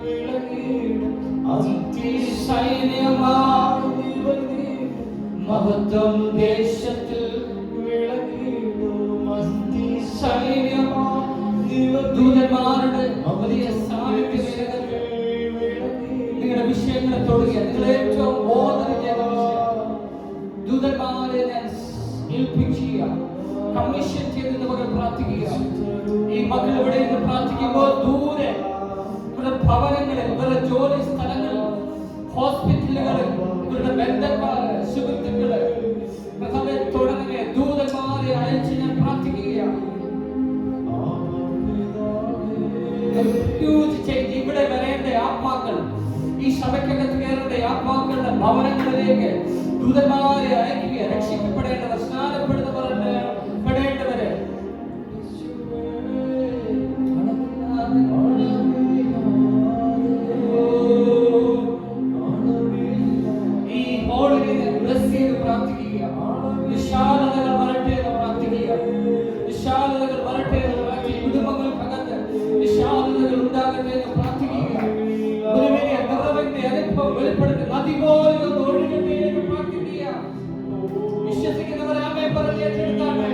വിളങ്ങിയിടും അസ്ഥി സൈന്യമായി നിവർന്നിടും മഹത്വം ദേശത്തിൽ വിളങ്ങിയിടും അസ്ഥി സൈന്യമായി ദൂതന്മാരുടെ വലിയ സാന്നിധ്യം നിങ്ങളുടെ വിഷയങ്ങളെ തൊടുക. നിങ്ങൾ ഏറ്റവും ബോധന ചെയ്ത ദൂതന്മാരെ ഞാൻ ഏൽപ്പിക്കുക, കമ്മീഷൻ ചെയ്ത് മകൾ പ്രാർത്ഥിക്കുക. ഈ മക്കൾ ഇവിടെ നിന്ന് പ്രാർത്ഥിക്കുമ്പോൾ ദൂരെ ഇവരുടെ ഭവനങ്ങളിൽ, ഇവരുടെ ജോലി സ്ഥലങ്ങളിൽ, ഹോസ്പിറ്റലുകളിൽ, ഇവരുടെ ബന്ധക്കാര്, സുഹൃത്തുക്കള് തുടങ്ങി ദൂതന്മാരെ അയച്ച് ഞാൻ പ്രാർത്ഥിക്കുകയാണ്. ഇവിടെ വരേണ്ട ആത്മാക്കൾ, ഈ സഭയ്ക്കകത്ത് കയറേണ്ട ആത്മാക്കളുടെ ഭവനങ്ങളിലേക്ക് ദൂതന്മാരെ അയക്കുക. രക്ഷിക്കപ്പെടേണ്ടവർ, സ്നാനപ്പെടുന്നവരുടെ പെടേണ്ടവരെ ഈ ഹോളിനെ ബ്ലെസ് ചെയ്ത് പ്രാർത്ഥിക്കുക. വിശാലതകൾ വരട്ടെ എന്ന് പ്രാർത്ഥിക്കുക. വിശാലതകൾ വരട്ടെ എന്ന് പ്രാർത്ഥിക്കുക. കുടുംബങ്ങൾക്കകത്ത് വിശാലതകൾ ഉണ്ടാകട്ടെ എന്ന് പ്രാർത്ഥിക്കുക. ഒരു വലിയ നിറവിന്റെ അനുഭവം വെളിപ്പെടുത്തി നദി പോലെ ഒന്ന് ഒഴുകട്ടെ എന്ന് പ്രാർത്ഥിക്കുക. വിശ്വസിക്കുന്നവരെ ആമേൻ പറഞ്ഞ് ഏറ്റെടുത്താട്ടെ.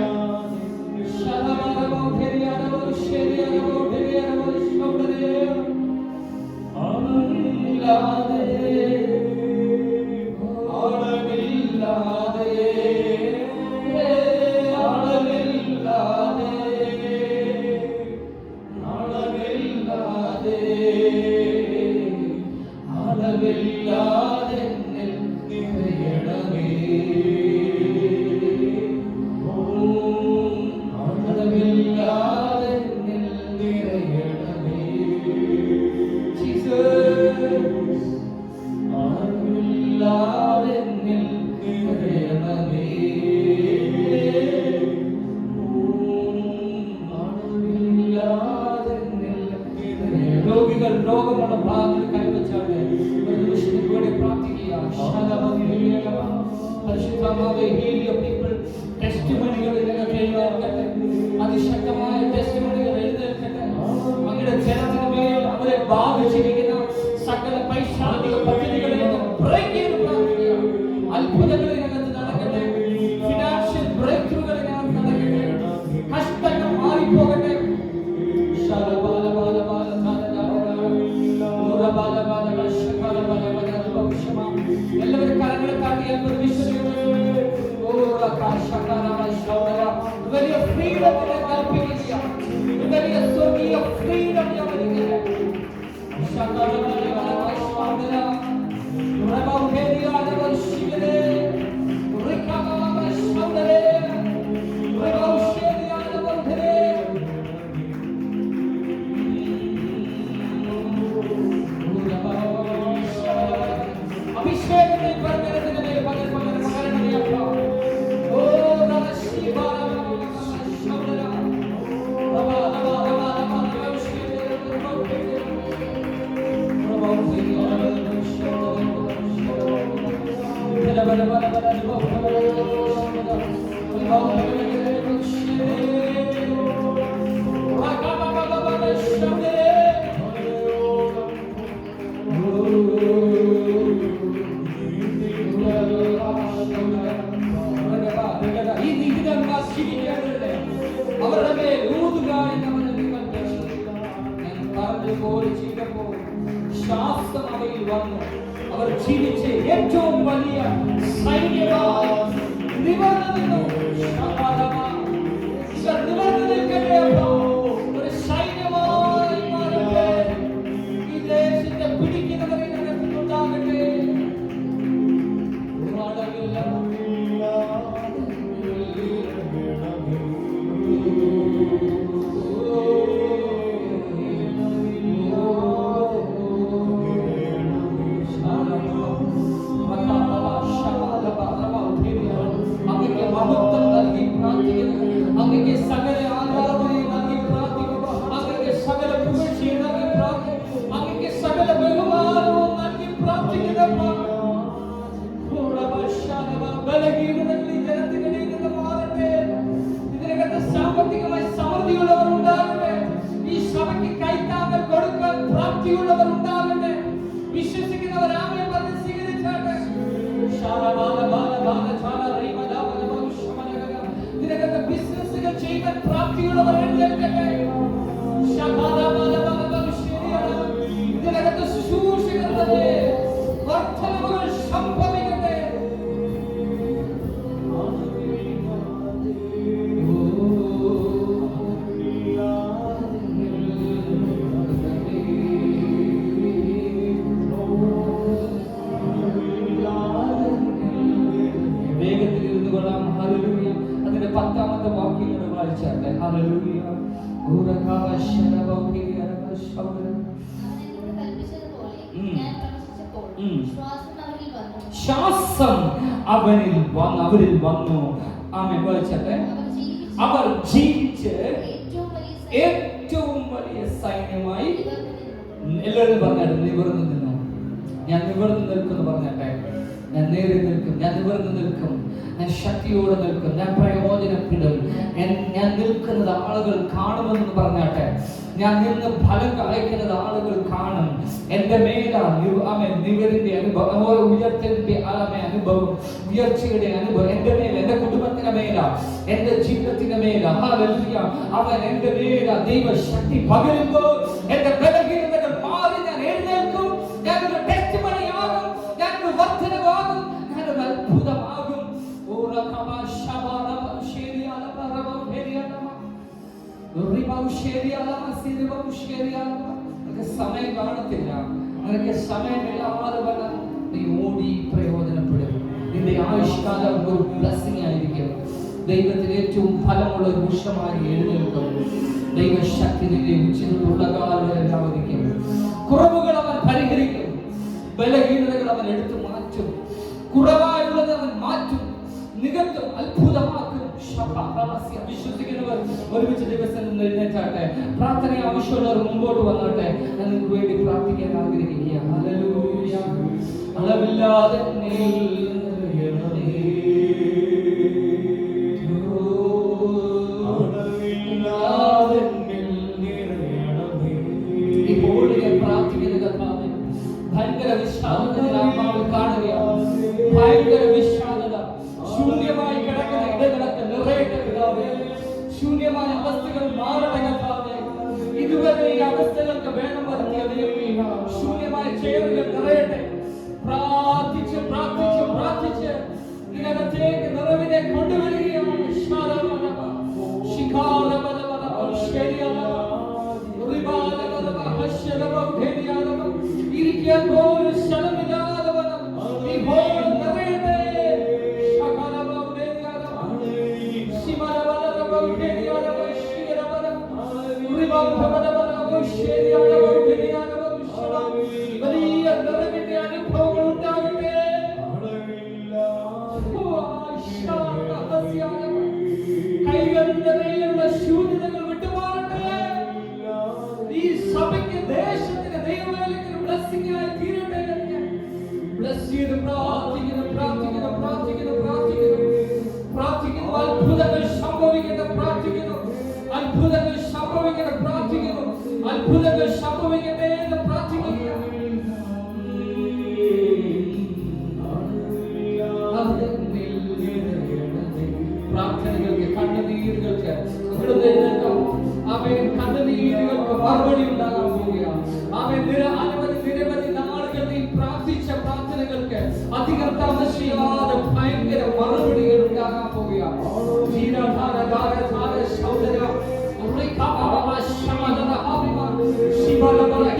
രോഗികൾ രോഗമുള്ള ഭാഗങ്ങൾ കൈവച്ചാണ് വേണ്ടി പ്രാർത്ഥിക്കുക. ടെസ്റ്റിമണികൾ അതിശക്തമായ ടെസ്റ്റിമണികൾ എഴുന്നേൽക്കട്ടെ. അങ്ങയുടെ ജനത്തിന് മേൽ അവരെ ബാധിച്ചിരിക്കുന്ന സകല പൈശാചിക പദ്ധതികളിൽ നിന്ന് ബ്രേക്ക് ചെയ്ത് പ്രാർത്ഥിക്കുക. അത്ഭുതങ്ങളിനകത്ത് നടക്കട്ടെ. ഫിനാൻഷ്യൽ ബ്രേക്ക് ത്രൂകളിനകത്ത് നടക്കട്ടെ. കഷ്ടങ്ങൾ മാറിപ്പോകട്ടെ. എല്ലാവരും കരങ്ങളെ കാട്ടിയാൽ വലിയ ഫ്രീഡത്തിനെ കൽപ്പിക്കുക. വലിയ സ്വർഗീയ ഫ്രീഡം അവരുടെ മേൽ ശ്വാസം അവയിൽ വന്നു. അവർ ജീവിച്ച് ഏറ്റവും വലിയ സൈന്യമായി നിവർന്നു നിന്നു. നിവർന്നു നിൽക്കട്ടെ. ഒരു സൈന്യമായി മാറട്ടെ. ഈ ദേശത്തെ പിടിക്കുന്നവരെ ഉണ്ടാകട്ടെ. ഭാരമുള്ളവർ എഴുന്നേൽക്കട്ടെ. ഇതിനകത്ത് ശുശ്രൂഷകരുടെ വർദ്ധനവുകൾ സംഭവിക്കട്ടെ. വേഗത്തിൽ ഇരുന്നു കൊള്ളാം. ഹല്ലേലൂയ. അതിന്റെ 10ാമത്തെ വാക്യം കൂടെ വായിച്ചാട്ടെ. ഹല്ലേലൂയ. ശ്വാസം അവരിൽ വന്നു. ആമേൻ. വായിച്ചാട്ടെ. അവർ ജീവിച്ച് ഏറ്റവും വലിയ സൈന്യമായി. എല്ലാവരും പറഞ്ഞാട്ടെ, നിവർന്നു നിന്നു. ഞാൻ നിവർന്നു നിൽക്കുന്നു പറഞ്ഞാട്ടെ. ഞാൻ നേരെ നിൽക്കും, ഞാൻ നിവർന്നു നിൽക്കും, ഞാൻ ശക്തിയോടെ നിൽക്കും, ഞാൻ പ്രയോജനപ്പെടും, ഞാൻ നിൽക്കുന്നത് ആളുകൾ കാണുമെന്ന് പറഞ്ഞാട്ടെ. ഞാൻ നിന്ന് ഫലം കായ്ക്കുന്നത് ആളുകൾ കാണും. എന്റെ മേല നിവരിന്റെ അനുഭവം, ഉയർത്തിന്റെ അനുഭവം, ഉയർച്ചയുടെ അനുഭവം എന്റെ മേല, എന്റെ കുടുംബത്തിന്റെ മേല, എന്റെ ജീവിതത്തിന്റെ മേല. ഹല്ലേലൂയ. അവൻ എന്റെ മേല ദൈവശക്തി പകരുമ്പോൾ എന്റെ ബലഹീനതകൾ മാറി ഞാൻ എഴുന്നേൽക്കും. ഞാനൊരു ടെസ്റ്റിമണിയാകും, ഞാനൊരു വർദ്ധനവാകും, ഞാനൊരു അത്ഭുതമാകും. സമയം കാണത്തില്ല, നിനക്ക് സമയമില്ലാതെ വന്നാൽ നീ ഓടി പ്രയോജനപ്പെടും. നിന്റെ ആയുഷ്കാലം ഒരു ബ്ലെസ്സിംഗ് ആയിരിക്കും. ദൈവത്തിന് ഏറ്റവും ഫലമുള്ള ഒരു വൃക്ഷമായി എഴുന്നേൽക്കും. ദൈവശക്തി നിന്റെ ഉച്ചത്തിലുള്ള കാലങ്ങളെല്ലാം ഒരിക്കും. കുറവുകൾ അവൻ പരിഹരിക്കും, ബലഹീനതകൾ അവൻ എടുത്തു മാറ്റും, കുറവായുള്ളത് അവൻ മാറ്റും, നികത്തും, അത്ഭുതമാക്കും. വിശ്വസിക്കുന്നവർ ഒരുമിച്ച് ദിവസം എഴുന്നേറ്റാട്ടെ. പ്രാർത്ഥന ആവശ്യമുള്ളവർ മുമ്പോട്ട് വന്നാട്ടെ. ഞാൻ നിങ്ങൾക്ക് വേണ്ടി പ്രാർത്ഥിക്കാൻ ആഗ്രഹിക്കുക. ഹല്ലേലൂയ. അളവില്ലാതെ ഇപ്പോൾ ഞാൻ പ്രാർത്ഥിക്കുന്ന കർത്താവേ, ഭയങ്കര വിഷാദത്തിൽ കാണുകയാണ്. ഭയങ്കര വിഷാദത, ശൂന്യമായി കിടക്കുന്ന ഇടങ്ങളൊക്കെ നിറയട്ടെ പിതാവേ. ശൂന്യമായ അവസ്ഥകൾ മാറട്ടെ കർത്താവേ. ഇതുവരെ ഈ അവസ്ഥകൾക്ക് വേണം വരുത്തിയ ദൈവമേ, ശൂന്യമായ ചെയറുകൾ നിറയട്ടെ. പ്രാർത്ഥിച്ച് പ്രാർത്ഥിച്ച് പ്രാർത്ഥിച്ച് ഇതിനകത്തേക്ക് നിറവിനെ കൊണ്ടുവരികയാണ്. ഇരിക്കാൻ പോലും സ്ഥലമില്ലാതെ വനം നിറയട്ടെ. വലിയ നിറവിന്റെ അനുഭവങ്ങൾ ഉണ്ടാകട്ടെ. കൈകളുടെ മേലുള്ള ശൂന്യതകൾ വിട്ടുമാറട്ടെ. ഈ സഭയ്ക്ക്, ദേശത്തിന്, ദൈവവേലയ്ക്ക് ബ്ലെസ്സിംഗ് ആയി തീരട്ടെ. ബ്ലെസ് ചെയ്ത് പ്രാർത്ഥിക്കുന്നു പ്രാർത്ഥിക്കുന്നു പ്രാർത്ഥിക്കുന്നു പ്രാർത്ഥിക്കുന്നു പ്രാർത്ഥിക്കുന്നു. അത്ഭുതങ്ങൾ സംഭവിക്കട്ടെ. പ്രാർത്ഥിക്കുന്നു, അത്ഭുതങ്ങൾ സംഭവിക്കട്ടെ. പ്രാർത്ഥിക്കുന്നു, അത്ഭുതങ്ങൾ സംഭവിക്കട്ടെ എന്ന് പ്രാർത്ഥിക്കുന്നു. പ്രാർത്ഥനകൾക്ക്, കണ്ണുനീരുകൾക്ക് അവൻ കണ്ണുനീരുകൾക്ക് മറുപടി ഉണ്ടാകാൻ പോവുകയാണ്. അവൻ നിരവധി നാളുകൾ നീ പ്രാർത്ഥിച്ച പ്രാർത്ഥനകൾക്ക് അധികം താമസിയാതെ ഭയങ്കര മറുപടികൾ ഉണ്ടാകാൻ പോവുകയാണ്.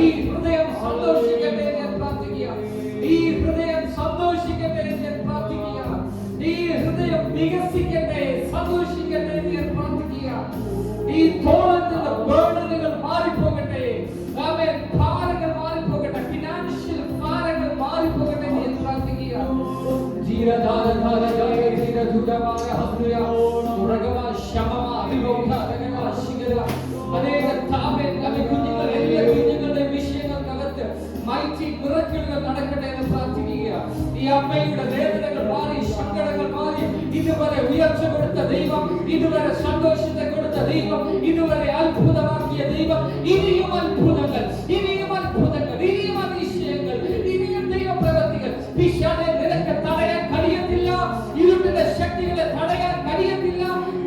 ഈ ഹൃദയം സന്തോഷിക്കട്ടെ ഞാൻ പ്രാർത്ഥിക്കുക. ഈ ഹൃദയം സന്തോഷിക്കട്ടെ ഞാൻ പ്രാർത്ഥിക്കുക. ഈ ഹൃദയം വികസിക്കട്ടെ, സന്തോഷിക്കട്ടെ ഞാൻ പ്രാർത്ഥിക്കുക. ഈ തോളത്തിന്റെ ബർഡനുകൾ മാറിപ്പോകട്ടെ. അവൻ ഭാരങ്ങൾ മാറിപ്പോകട്ടെ. ഫിനാൻഷ്യൽ ഭാരങ്ങൾ മാറിപ്പോകട്ടെ ഞാൻ പ്രാർത്ഥിക്കുക. കുഞ്ഞുങ്ങളുടെ വിഷയങ്ങൾക്കകത്ത് മൈറ്റി മിറക്കിളുകൾ നടക്കട്ടെ എന്ന് പ്രാർത്ഥിക്കുക. ഈ അമ്മയുടെ വേദനകൾ മാറി, സങ്കടങ്ങൾ മാറി. ഇതുവരെ ഉയർച്ച കൊടുത്ത ദൈവം, ഇതുവരെ സന്തോഷത്തെ കൊടുത്ത ദൈവം, ഇതുവരെ അത്ഭുതമാക്കിയ ദൈവം, ഇനിയും അത്ഭുതങ്ങൾ, ഇനിയും അത്ഭുതങ്ങൾ, ഇനിയും അതിശയങ്ങൾ, ഇനിയും ദൈവപ്രവൃത്തികൾ. പിശാചിനെ നിനക്ക് തടയാൻ കഴിയത്തില്ല. ഇരുട്ടിന്റെ ശക്തികളെ തടയാൻ കഴിയത്തില്ല.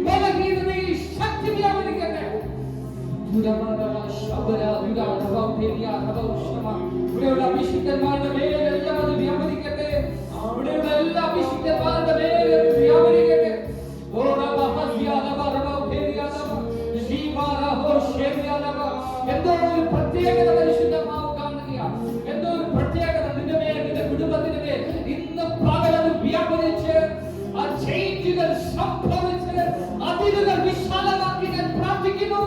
ബലഹീനതയിൽ ശക്തി വ്യാപരിക്കട്ടെ. സംഭവിച്ച് അതിരുകൾ വിശാലമാക്കി ഞാൻ പ്രാർത്ഥിക്കുന്നു.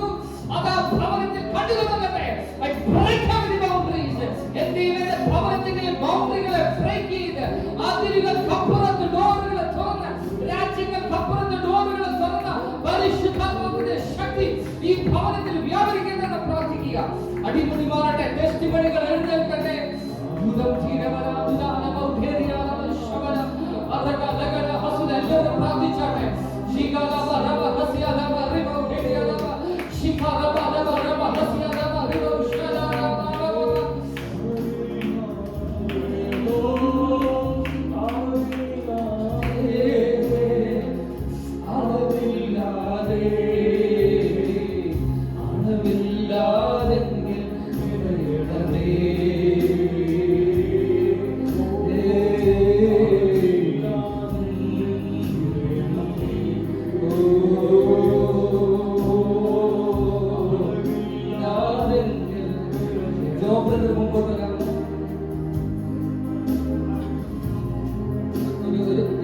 അത് ആ ഭവനത്തിൽ കണ്ടുകൊള്ളട്ടെ. I break every boundaries. എന്റെ ഭവനത്തിന്റെ ബൗണ്ടറികളെ ബ്രേക്ക് ചെയ്ത് അതിരുകൾക്കപ്പുറത്ത് ഡോറുകളെ തുറന്ന് രാജ്യങ്ങൾക്കപ്പുറത്ത് ഡോറുകളെ തുറന്ന് പരിശുദ്ധാത്മാവിന്റെ ശക്തി ഈ ഭവനത്തിൽ വ്യാപരിക്കുന്നതെന്ന് പ്രാർത്ഥിക്കുക. അടിമുടി മാറട്ടെ. ടെസ്റ്റിമണികൾ എഴുന്നേൽക്കട്ടെ. എല്ലാവരും പ്രാർത്ഥിച്ചാട്ടെ.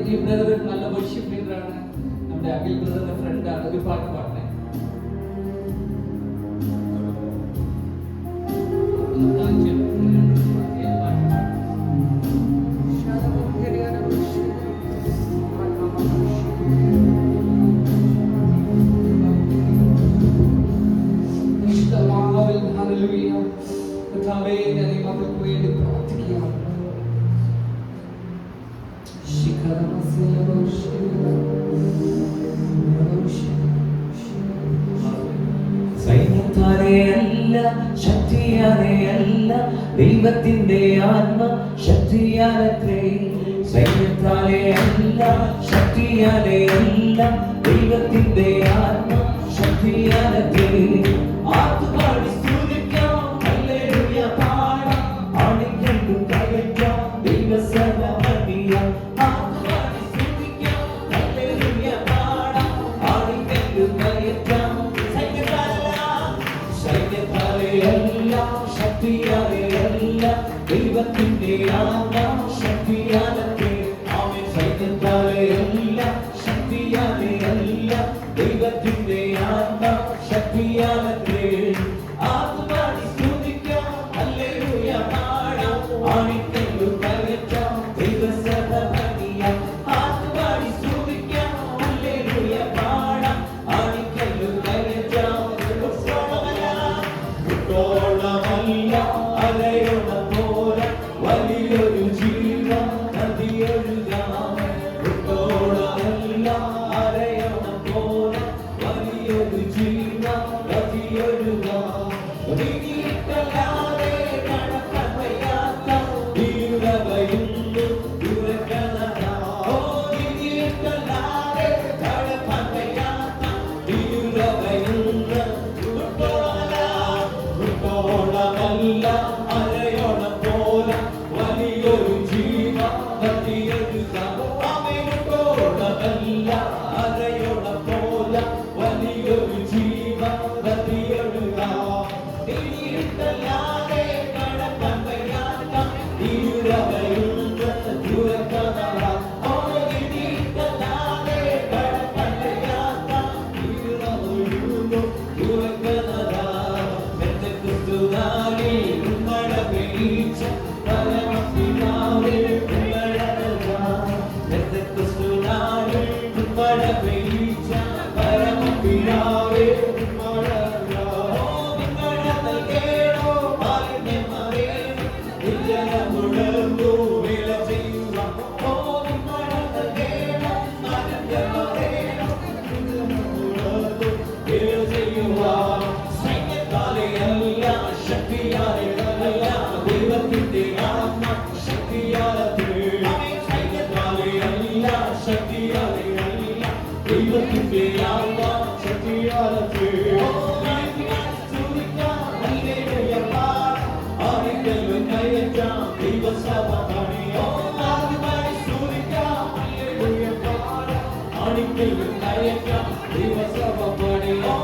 ഈ ബ്രദർ നല്ല വർഷിപ്പ് ലീഡറാണ്. നമ്മുടെ അഖിൽ ബ്രദറിന്റെ ഫ്രണ്ടാണ്. ഒരു പാട്ട് പാടണേ. സൈന്യത്താലെയല്ല ശക്തിയാലെയല്ല ദൈവത്തിന്റെ ആത്മ ശക്തിയാലത്രേ. സൈന്യത്താലെയല്ല ശക്തിയാലെയല്ല ദൈവത്തിന്റെ ആത്മ ശക്തിയാലത്രേ. ആർത്തുപാടി സ്തുതിക്കാം, ഹല്ലേലൂയ പാടാം, ആണിക്കണ്ടു കയറ്റാം ദൈവസഭമണിയാം. ആർത്തുപാടി സ്തുതിക്കാം, ഹല്ലേലൂയ പാടാം, ആണിക്കണ്ടു കയറ്റാം. സൈന്യത്താലെയല്ല ശക്തിയാലെയല്ല ദൈവത്തിന്റെ ആത്മ ശക്തിയാലത്രേ. ആമേൻ. സൈന്യത്താലെയല്ല ശക്തിയാലെയല്ല ദൈവത്തിന്റെ ആത്മ ശക്തിയാലത്രേ. ആർത്തുപാടി സ്തുതിക്കാം, ഹല്ലേലൂയ പാടാം, ആണിക്കല്ലു കയറ്റാം ദൈവസഭ പണിയാം. ആർത്തുപാടി സ്തുതിക്കാം, ഹല്ലേലൂയ പാടാം, ആണിക്കല്ലു കയറ്റാം. ോളമല്ല അലയോണ പോലെ വലിയൊരു ജീവ നദിയൊഴുകാം. ോളമല്ല അലയോണ പോലെ വലിയൊരു ജീവ നദിയൊഴുകാം. നീക്കല്ലാതെ നടക്കാൻ വയ്യാത്ത തീരവയുന്നു ദുരകലനാ. നീക്കല്ലാതെ നടക്കാൻ വയ്യാത്ത തീരവയുന്നു ോളമല്ല അലയോണ പോലെ വലിയൊരു ജീവ നദിയൊഴുകാം. ോളമല്ല അലയോണ പോലെ വലിയൊരു ജീവ നദിയൊഴുകാം. നീക്കല്ലാതെ നടക്കാൻ വയ്യാത്ത തീരവയുന്ന ദുരകലനാ. നീക്കല്ലാതെ നടക്കാൻ വയ്യാത്ത തീരവയുന്നു ദുരകലനാ. ദൈവത്തിന്റെ ആത്മ ശക്തിയാലത്രേ. സൈന്യത്താലെയല്ല ശക്തിയാലെയല്ല ദൈവത്തിന്റെ ആത്മ ശക്തിയാലത്രേ. സ്തുതിക്കാം, ഹല്ലേലൂയ പാടാം, ആണിക്കല്ലു കയറ്റാം ദൈവസഭ പണിയാം. സ്തുതിക്കാം, ഹല്ലേലൂയ പാടാം, ആണിക്കല്ലു കയറ്റാം ദൈവസഭ പണിയാം.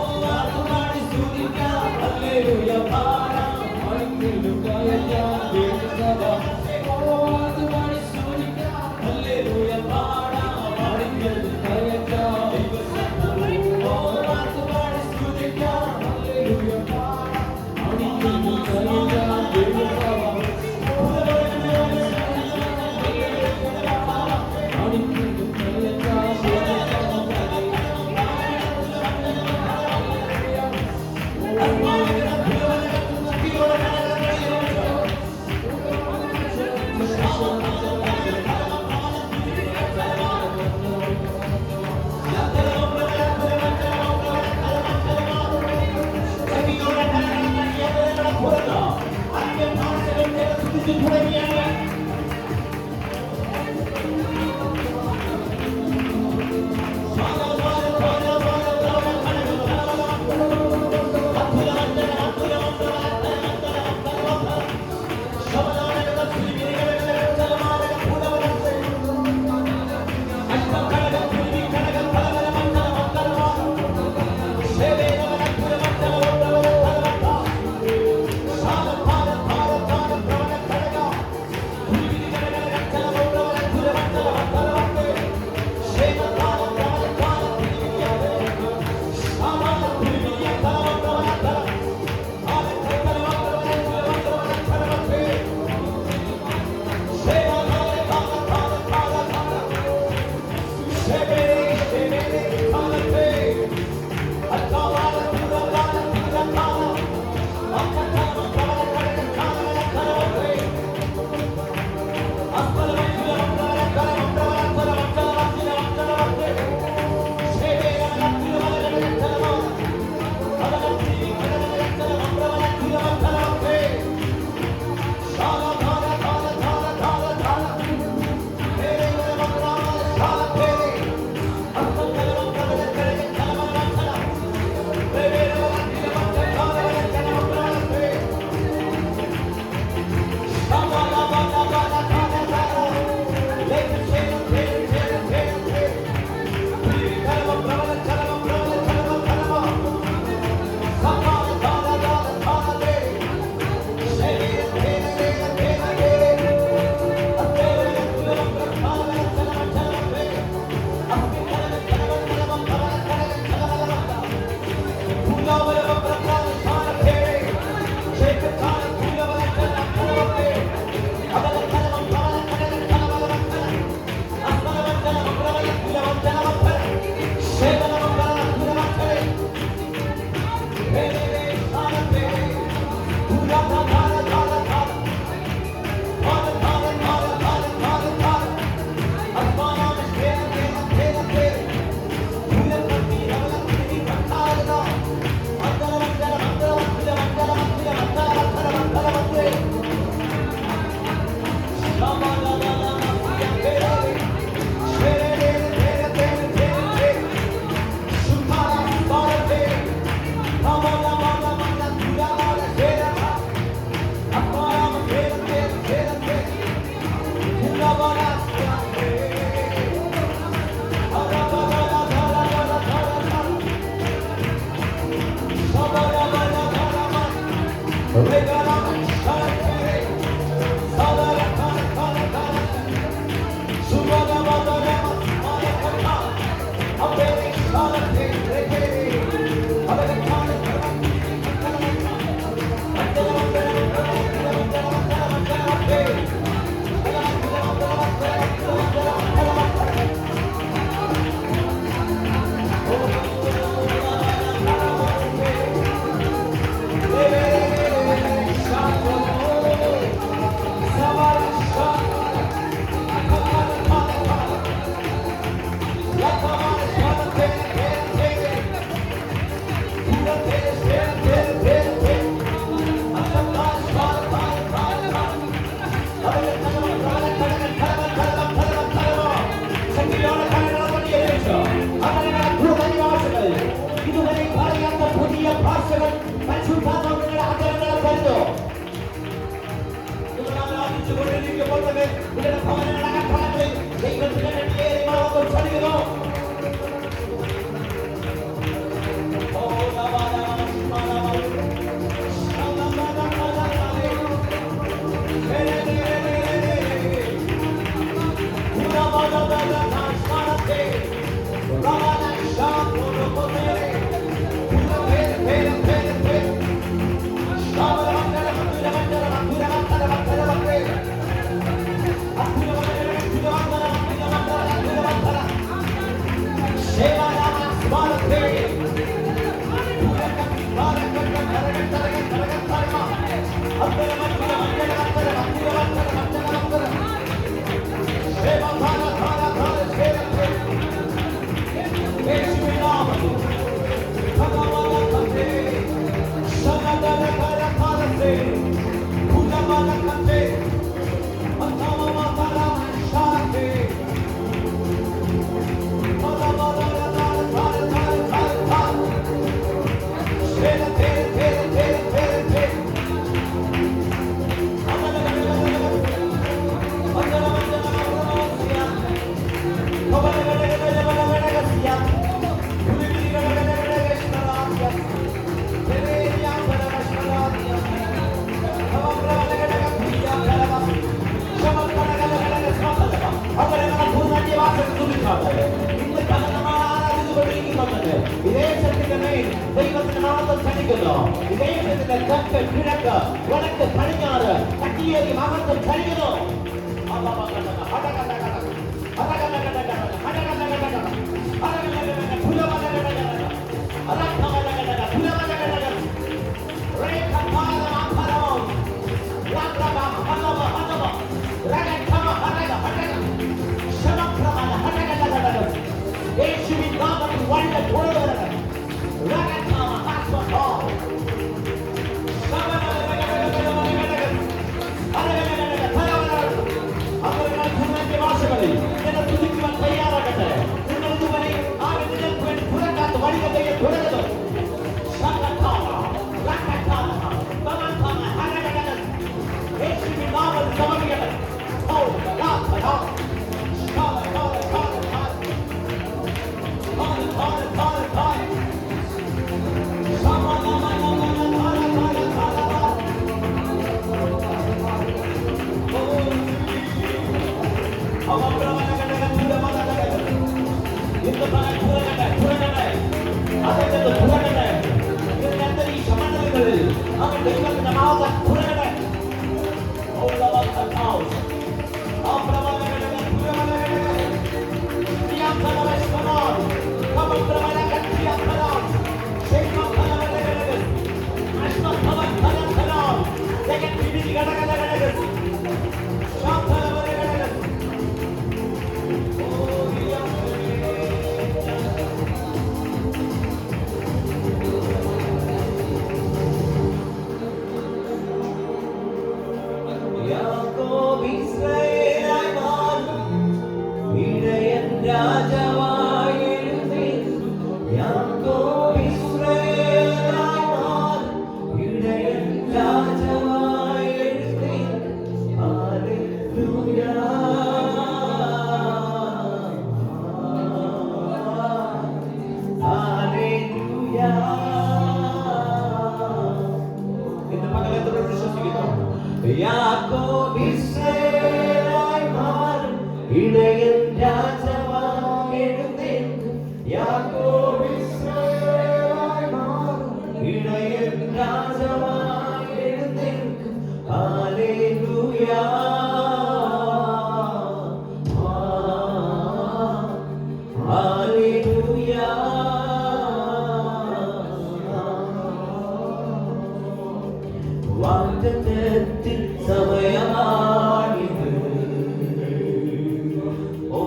സ്തുതിക്കാം, ഹല്ലേലൂയ പാടാം, ആണിക്കല്ലു കയറ്റാം ദൈവസഭ. ഹല്ലേലൂയ പാടാം, ആണിക്കല്ലു കയറ്റാം Hey! ഈ ദേശത്തിന്റെ മേൽ ദൈവത്തിന്റെ നാമത്തിൽ ചലിക്കുന്നു. ഈ ദേശത്തിന്റെ തെക്ക് കിഴക്ക് വടക്ക് പടിഞ്ഞാറ് കട്ടിയേറി നാമത്തിൽ ചലിക്കുന്നു. വാഗ്ദത്തത്തിൻ സമയമാണിത്. ഓ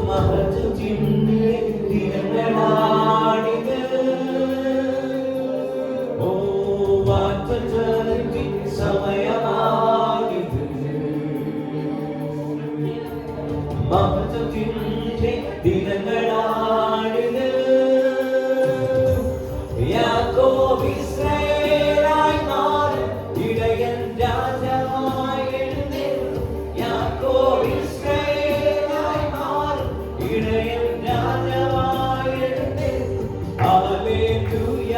മഹത്വത്തിൻ്റെ ദിനങ്ങളാണിത്. ഓ വാഗ്ദത്തത്തിൻ സമയമാണിത്. മഹത്വത്തിൻ്റെ ദിനങ്ങളാണിത്. യാക്കോബ് ഇസ്രായേലായി മാറും ഇടയൻ രാജാവായി എഴുന്നേൽക്കും. യാക്കോബ് ഇസ്രായേലായി മാറും ഇടയൻ രാജാവായി എഴുന്നേൽക്കും. Hallelujah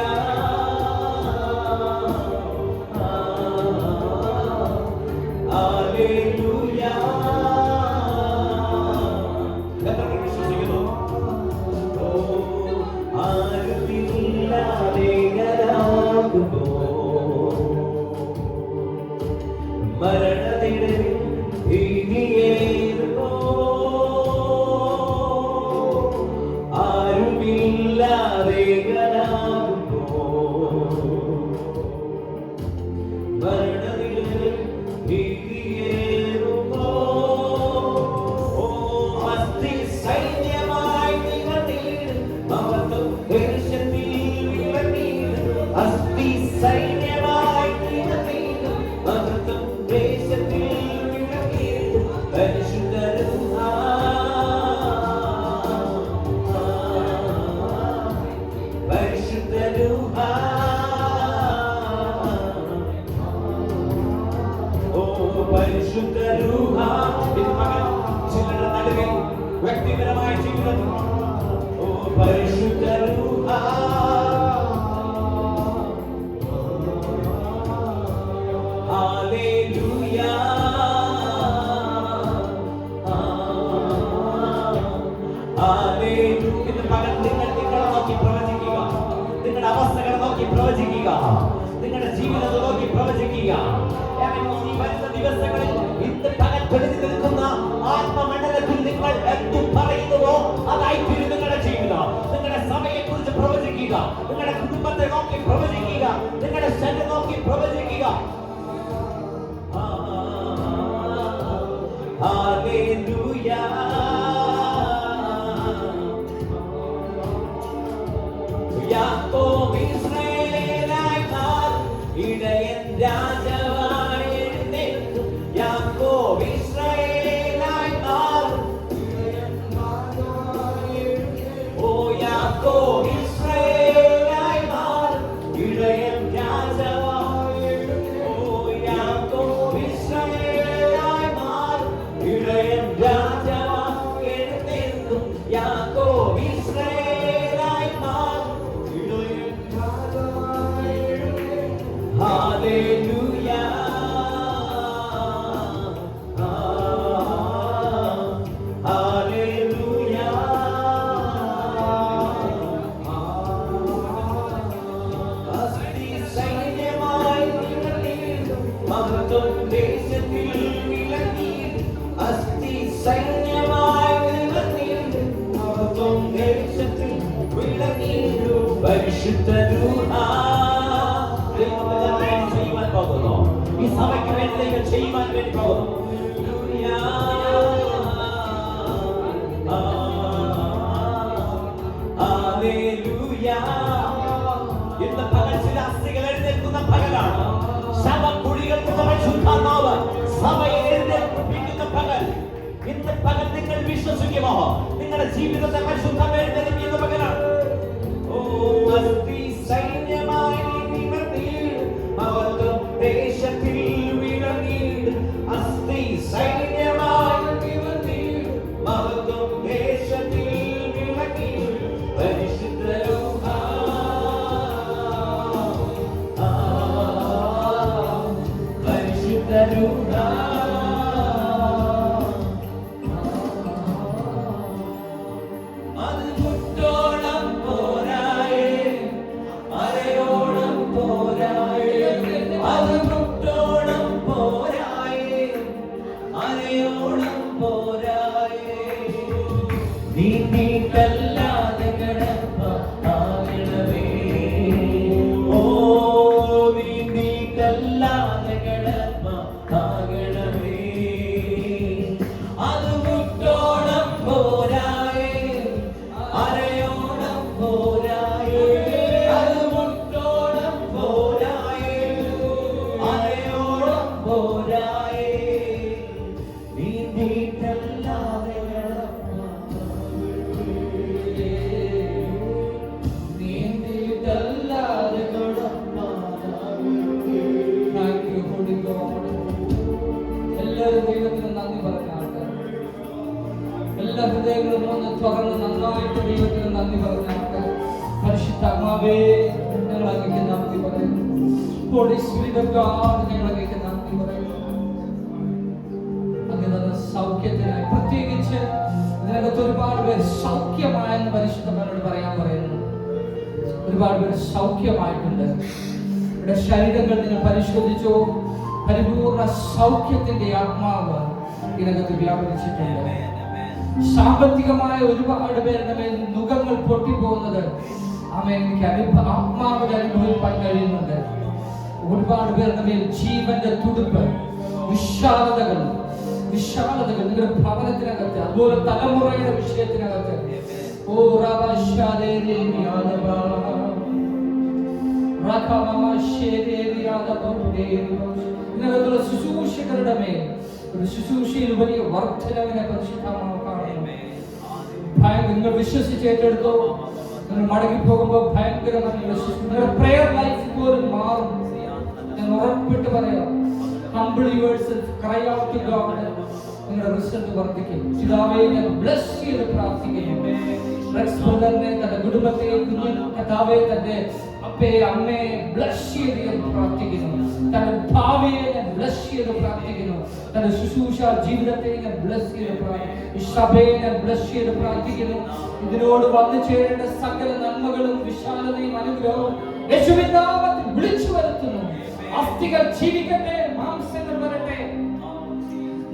hallelujah. എത്ര വിശ്വസിക്കുന്നു? മരണത്തിടലിൽ ഭീതിയേറുന്നു. ആരുമില്ലാതെ കലാകുന്നു. മരണത്തിടലിൽ ഭീതിയേറുന്നു. ഓ അസ്ഥി സൈന്യമായി നിങ്ങൾ നീളും. മഹത്വം ദേശത്തിൽ വിളങ്ങിയിടും. അസ്ഥി സൈന്യമായി നിങ്ങൾ നീളും. മഹത്വം ദേശത്തിൽ വിളങ്ങിയിടും. പരിശുദ്ധരും പരിശുദ്ധരും ഓ പരിശുദ്ധരൂഹ. ഇത് മകൻ ചിലരുടെ നടുവിൽ വ്യക്തിപരമായ ജീവിതത്തിൽ ഓ പരിശുദ്ധരൂഹ. Hallelujah hallelujah. ഇന്ന് പകൽ നിങ്ങൾ നിങ്ങളെ നോക്കി പ്രവചിക്കുക. പ്രവചിക്കുക. നിങ്ങളുടെ ജീവിതത്തെ നോക്കി പ്രവചിക്കുക. ഈ വരുന്ന ദിവസങ്ങളിൽ ഇന്ന് പകൽ തെളിഞ്ഞു നിൽക്കുന്ന ആത്മമണ്ഡലത്തിൽ നിങ്ങൾ എന്തു പറയുന്നുവോ അതായിത്തീരും നിങ്ങളുടെ ജീവിതം. നിങ്ങളുടെ സഭയെ കുറിച്ച് പ്രവചിക്കുക, നിങ്ങളുടെ കുടുംബത്തെ നോക്കി പ്രവചിക്കുക, നിങ്ങളുടെ ശരീരം നോക്കി പ്രവചിക്കുക. ഹല്ലേലൂയ. യാക്കോബ് ഇസ്രായേലായി മാറും, ഇടയൻ രാജാവായി എഴുന്നേൽക്കും. യാക്കോബ് ഇസ്രായേലായി മാറും, ഓ യാക്കോബ് ഇസ്രായേലായി മാറും, ഇടയൻ രാജാവായി എഴുന്നേൽക്കും. ഓ യാക്കോബ് ഇസ്രായേലായി മാറും, ഇടയൻ രാജാവായി എഴുന്നേൽക്കും. യാക്കോബ് ഇസ്രായേലായി മാറും, ഇടയൻ രാജാവായി എഴുന്നേൽക്കും. ഹല്ലേലൂയ. ഹല്ലേലൂയ. അസ്തി സൈന്യമായി നിറഞ്ഞിടും, മഹത്വം ദേശത്തിൽ വിളങ്ങിടും. അസ്തി സൈന്യമായി നിറഞ്ഞിടും, മഹത്വം ദേശത്തിൽ വിളങ്ങിടും. പരിശുദ്ധ രൂഹാ ചെയ്യുവാൻ പോകുന്നു. ഈ സഭയ്ക്ക് വേണ്ടി ദൈവം ചെയ്യുവാൻ വേണ്ടി പോകുന്നു. ഹല്ലേലൂയ. ഇന്ന് പകൽ ചില അസ്ഥികൾ എഴുന്നേൽക്കുന്ന പകലാണ്. ശവക്കുഴികൾക്ക് പരിശുദ്ധാത്മാവ് സഭയെ എഴുന്നേൽപ്പിക്കുന്ന പകൽ. ഇന്ന് പകൽ നിങ്ങൾ വിശ്വസിക്കുമോ? നിങ്ങളുടെ ജീവിതത്തെ പരിശുദ്ധം എഴുന്നേൽപ്പിക്കുന്ന പകലാണ്. ഓ അസ്ഥി സൈന്യമായി നിവർന്നിടും, മഹത്വം ദേശത്തിൽ വിളങ്ങിടും. അസ്ഥി സൈന്യമായി നിവർന്നിടും, മഹത്വം ദേശത്തിൽ വിളങ്ങിടും. പരിശുദ്ധ രൂഹാ. പരിശുദ്ധ രൂഹാ. അത് മുട്ടോളം പോരായേ, അരയോളം പോരായേ. അത് മുട്ടോളം പോരായേ, അരയോളം പോരായേ. നീട്ടിട്ടല്ലാതെ കിടപ്പാകണമേ. ഓ നീട്ടിട്ടല്ലാതെ കിടപ്പാകണമേ. അത് മുട്ടോളം പോരായേ, അരയോളം പോരായേ. അത് മുട്ടോളം പോരായേ, അരയോളം പോരായേ. നീട്ടിട്ടല്ലാതെ നീട്ടിട്ടല്ലാതെ എല്ലാവരും ദൈവത്തിന് നന്ദി പറഞ്ഞാട്ടെ. എല്ലാ ഹൃദയങ്ങളും ഒന്ന് തുറന്ന് നന്നായിട്ട് ദൈവത്തിന് നന്ദി പറഞ്ഞാട്ടെ. പരിശുദ്ധാത്മാവേ, ഞങ്ങൾ അങ്ങേക്ക് നന്ദി പറയുന്നു. Holy Spirit of God, ഞങ്ങൾ അങ്ങേക്ക് നന്ദി പറയുന്നു. അങ്ങ് തന്ന സൗഖ്യത്തിനായി പ്രത്യേകിച്ച് ഇതിനകത്ത് ഒരുപാട് പേര് സൗഖ്യമായെന്ന് പരിശുദ്ധന്മാരോട് പറയാൻ പറയുന്നു. ഒരുപാട് പേര് സൗഖ്യമായിട്ടുണ്ട്. ഇവിടെ ശരീരങ്ങൾ നിങ്ങൾ പരിശോധിച്ചോ, പരിപൂർണ സൗഖ്യത്തിന്റെ ആത്മാവ് ഇതിനകത്ത് വ്യാപരിച്ചിട്ടുണ്ട്. സാമ്പത്തികമായ ഒരുപാട് പേരുടെ മേൽ മുഖങ്ങൾ പൊട്ടിപ്പോകുന്നത് എനിക്ക് ആത്മാവിൽ അനുഭവിക്കാൻ കഴിയുന്നുണ്ട്. ഒരുപാട് പേരുടെ മേൽ ജീവന്റെ തുടുപ്പ്, വിശാലതകൾ നിങ്ങളുടെ ഭവനത്തിനകത്ത്, അതുപോലെ തലമുറയുടെ വിഷയത്തിനകത്ത്. ഓ ഇതിനകത്തുള്ള ശുശ്രൂഷകരുടെ മേൽ ഒരു ശുശ്രൂഷയിൽ വലിയ വർദ്ധനവിനെ പരിശുദ്ധമാവുന്നു. നിങ്ങൾ വിശ്വസിച്ച് ഏറ്റെടുത്തോ. നിങ്ങൾ മടങ്ങി പോകുമ്പോൾ ഭയങ്കരമായി നിങ്ങളുടെ പ്രയർ ലൈഫ് പോലും മാറും. ഞാൻ ഉറപ്പിട്ട് പറയാം. Humble yourself, cry out to God. നിങ്ങളുടെ റിസൾട്ട് വർദ്ധിക്കും. പിതാവേ, ഞാൻ ബ്ലസ് ചെയ്ത് പ്രാർത്ഥിക്കുന്നു. റെക്സ് ബ്രദറിനെ, തന്റെ കുടുംബത്തെ, കർത്താവേ, തന്റെ അപ്പയെ അമ്മയെ ബ്ലസ് ചെയ്ത് ഞാൻ പ്രാർത്ഥിക്കുന്നു. തന്റെ ഭാവിയെ ഞാൻ ബ്ലസ് ചെയ്ത് പ്രാർത്ഥിക്കുന്നു. തന്റെ ശുശ്രൂഷ ജീവിതത്തെ ഞാൻ ബ്ലസ് ചെയ്ത് പ്രാർത്ഥിക്കുന്നു. സഭയെ ഞാൻ ബ്ലസ് ചെയ്ത് പ്രാർത്ഥിക്കുന്നു. ഇതിനോട് വന്നു ചേരേണ്ട സകല നന്മകളും വിശാലതയും അനുഗ്രഹവും യേശുവിൻ നാമത്തിൽ വിളിച്ചു വരുത്തുന്നു. അസ്ഥികൾ ജീവിക്കട്ടെ, മാംസങ്ങൾ വരട്ടെ,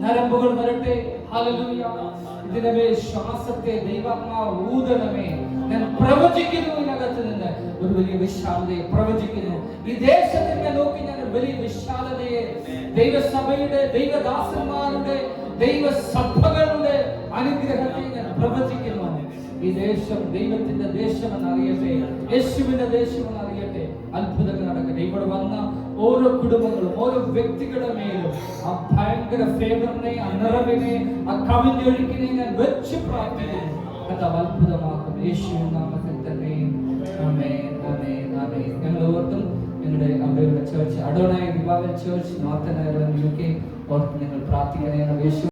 നരമ്പുകൾ വരട്ടെ. ഹല്ലേലൂയ. ഇതിനെ ശ്വാസത്തെ ദൈവാത്മാവ് ഊതണമേ. ഞാൻ പ്രവചിക്കുന്നു, ഇതിനകത്ത് നിന്ന് ഒരു വലിയ വിശാലതയെ പ്രവചിക്കുന്നു. ഈ ദേശത്തിനെ നോക്കി ഞാൻ വലിയ വിശാലതയെ, ദൈവസഭയുടെ, ദൈവദാസന്മാരുടെ, ദൈവസഭകളുടെ അനുഗ്രഹത്തെ ഞാൻ പ്രവചിക്കുന്നു. ഈ ദേശം ദൈവത്തിന്റെ ദേശമെന്ന് അറിയട്ടെ, യേശുവിന്റെ ദേശമെന്ന് അറിയട്ടെ. അത്ഭുതങ്ങൾ നടക്കട്ടെ. ഇവിടെ വന്ന ഓരോ കുടുംബങ്ങളും ഓരോ വ്യക്തികളുടെ മേലും ആ ഭയങ്കര ഫേവറിനെ, ആ നിറവിനെ, ആ കവിഞ്ഞൊഴുക്കിനെ ഞാൻ വെച്ച് പ്രാർത്ഥിക്കുന്നു. അത് അത്ഭുതമാക്കും യേശുവിൻ നാമത്തിൽ തന്നെ. ആമേൻ, ആമേൻ, ആമേൻ. ഞങ്ങൾ ഓർത്തും ഞങ്ങളുടെ അവിടെയുള്ള church Adonai revival church Northern Ireland UK ഓർത്ത് നിങ്ങൾ പ്രാർത്ഥിക്കണേ. യേശു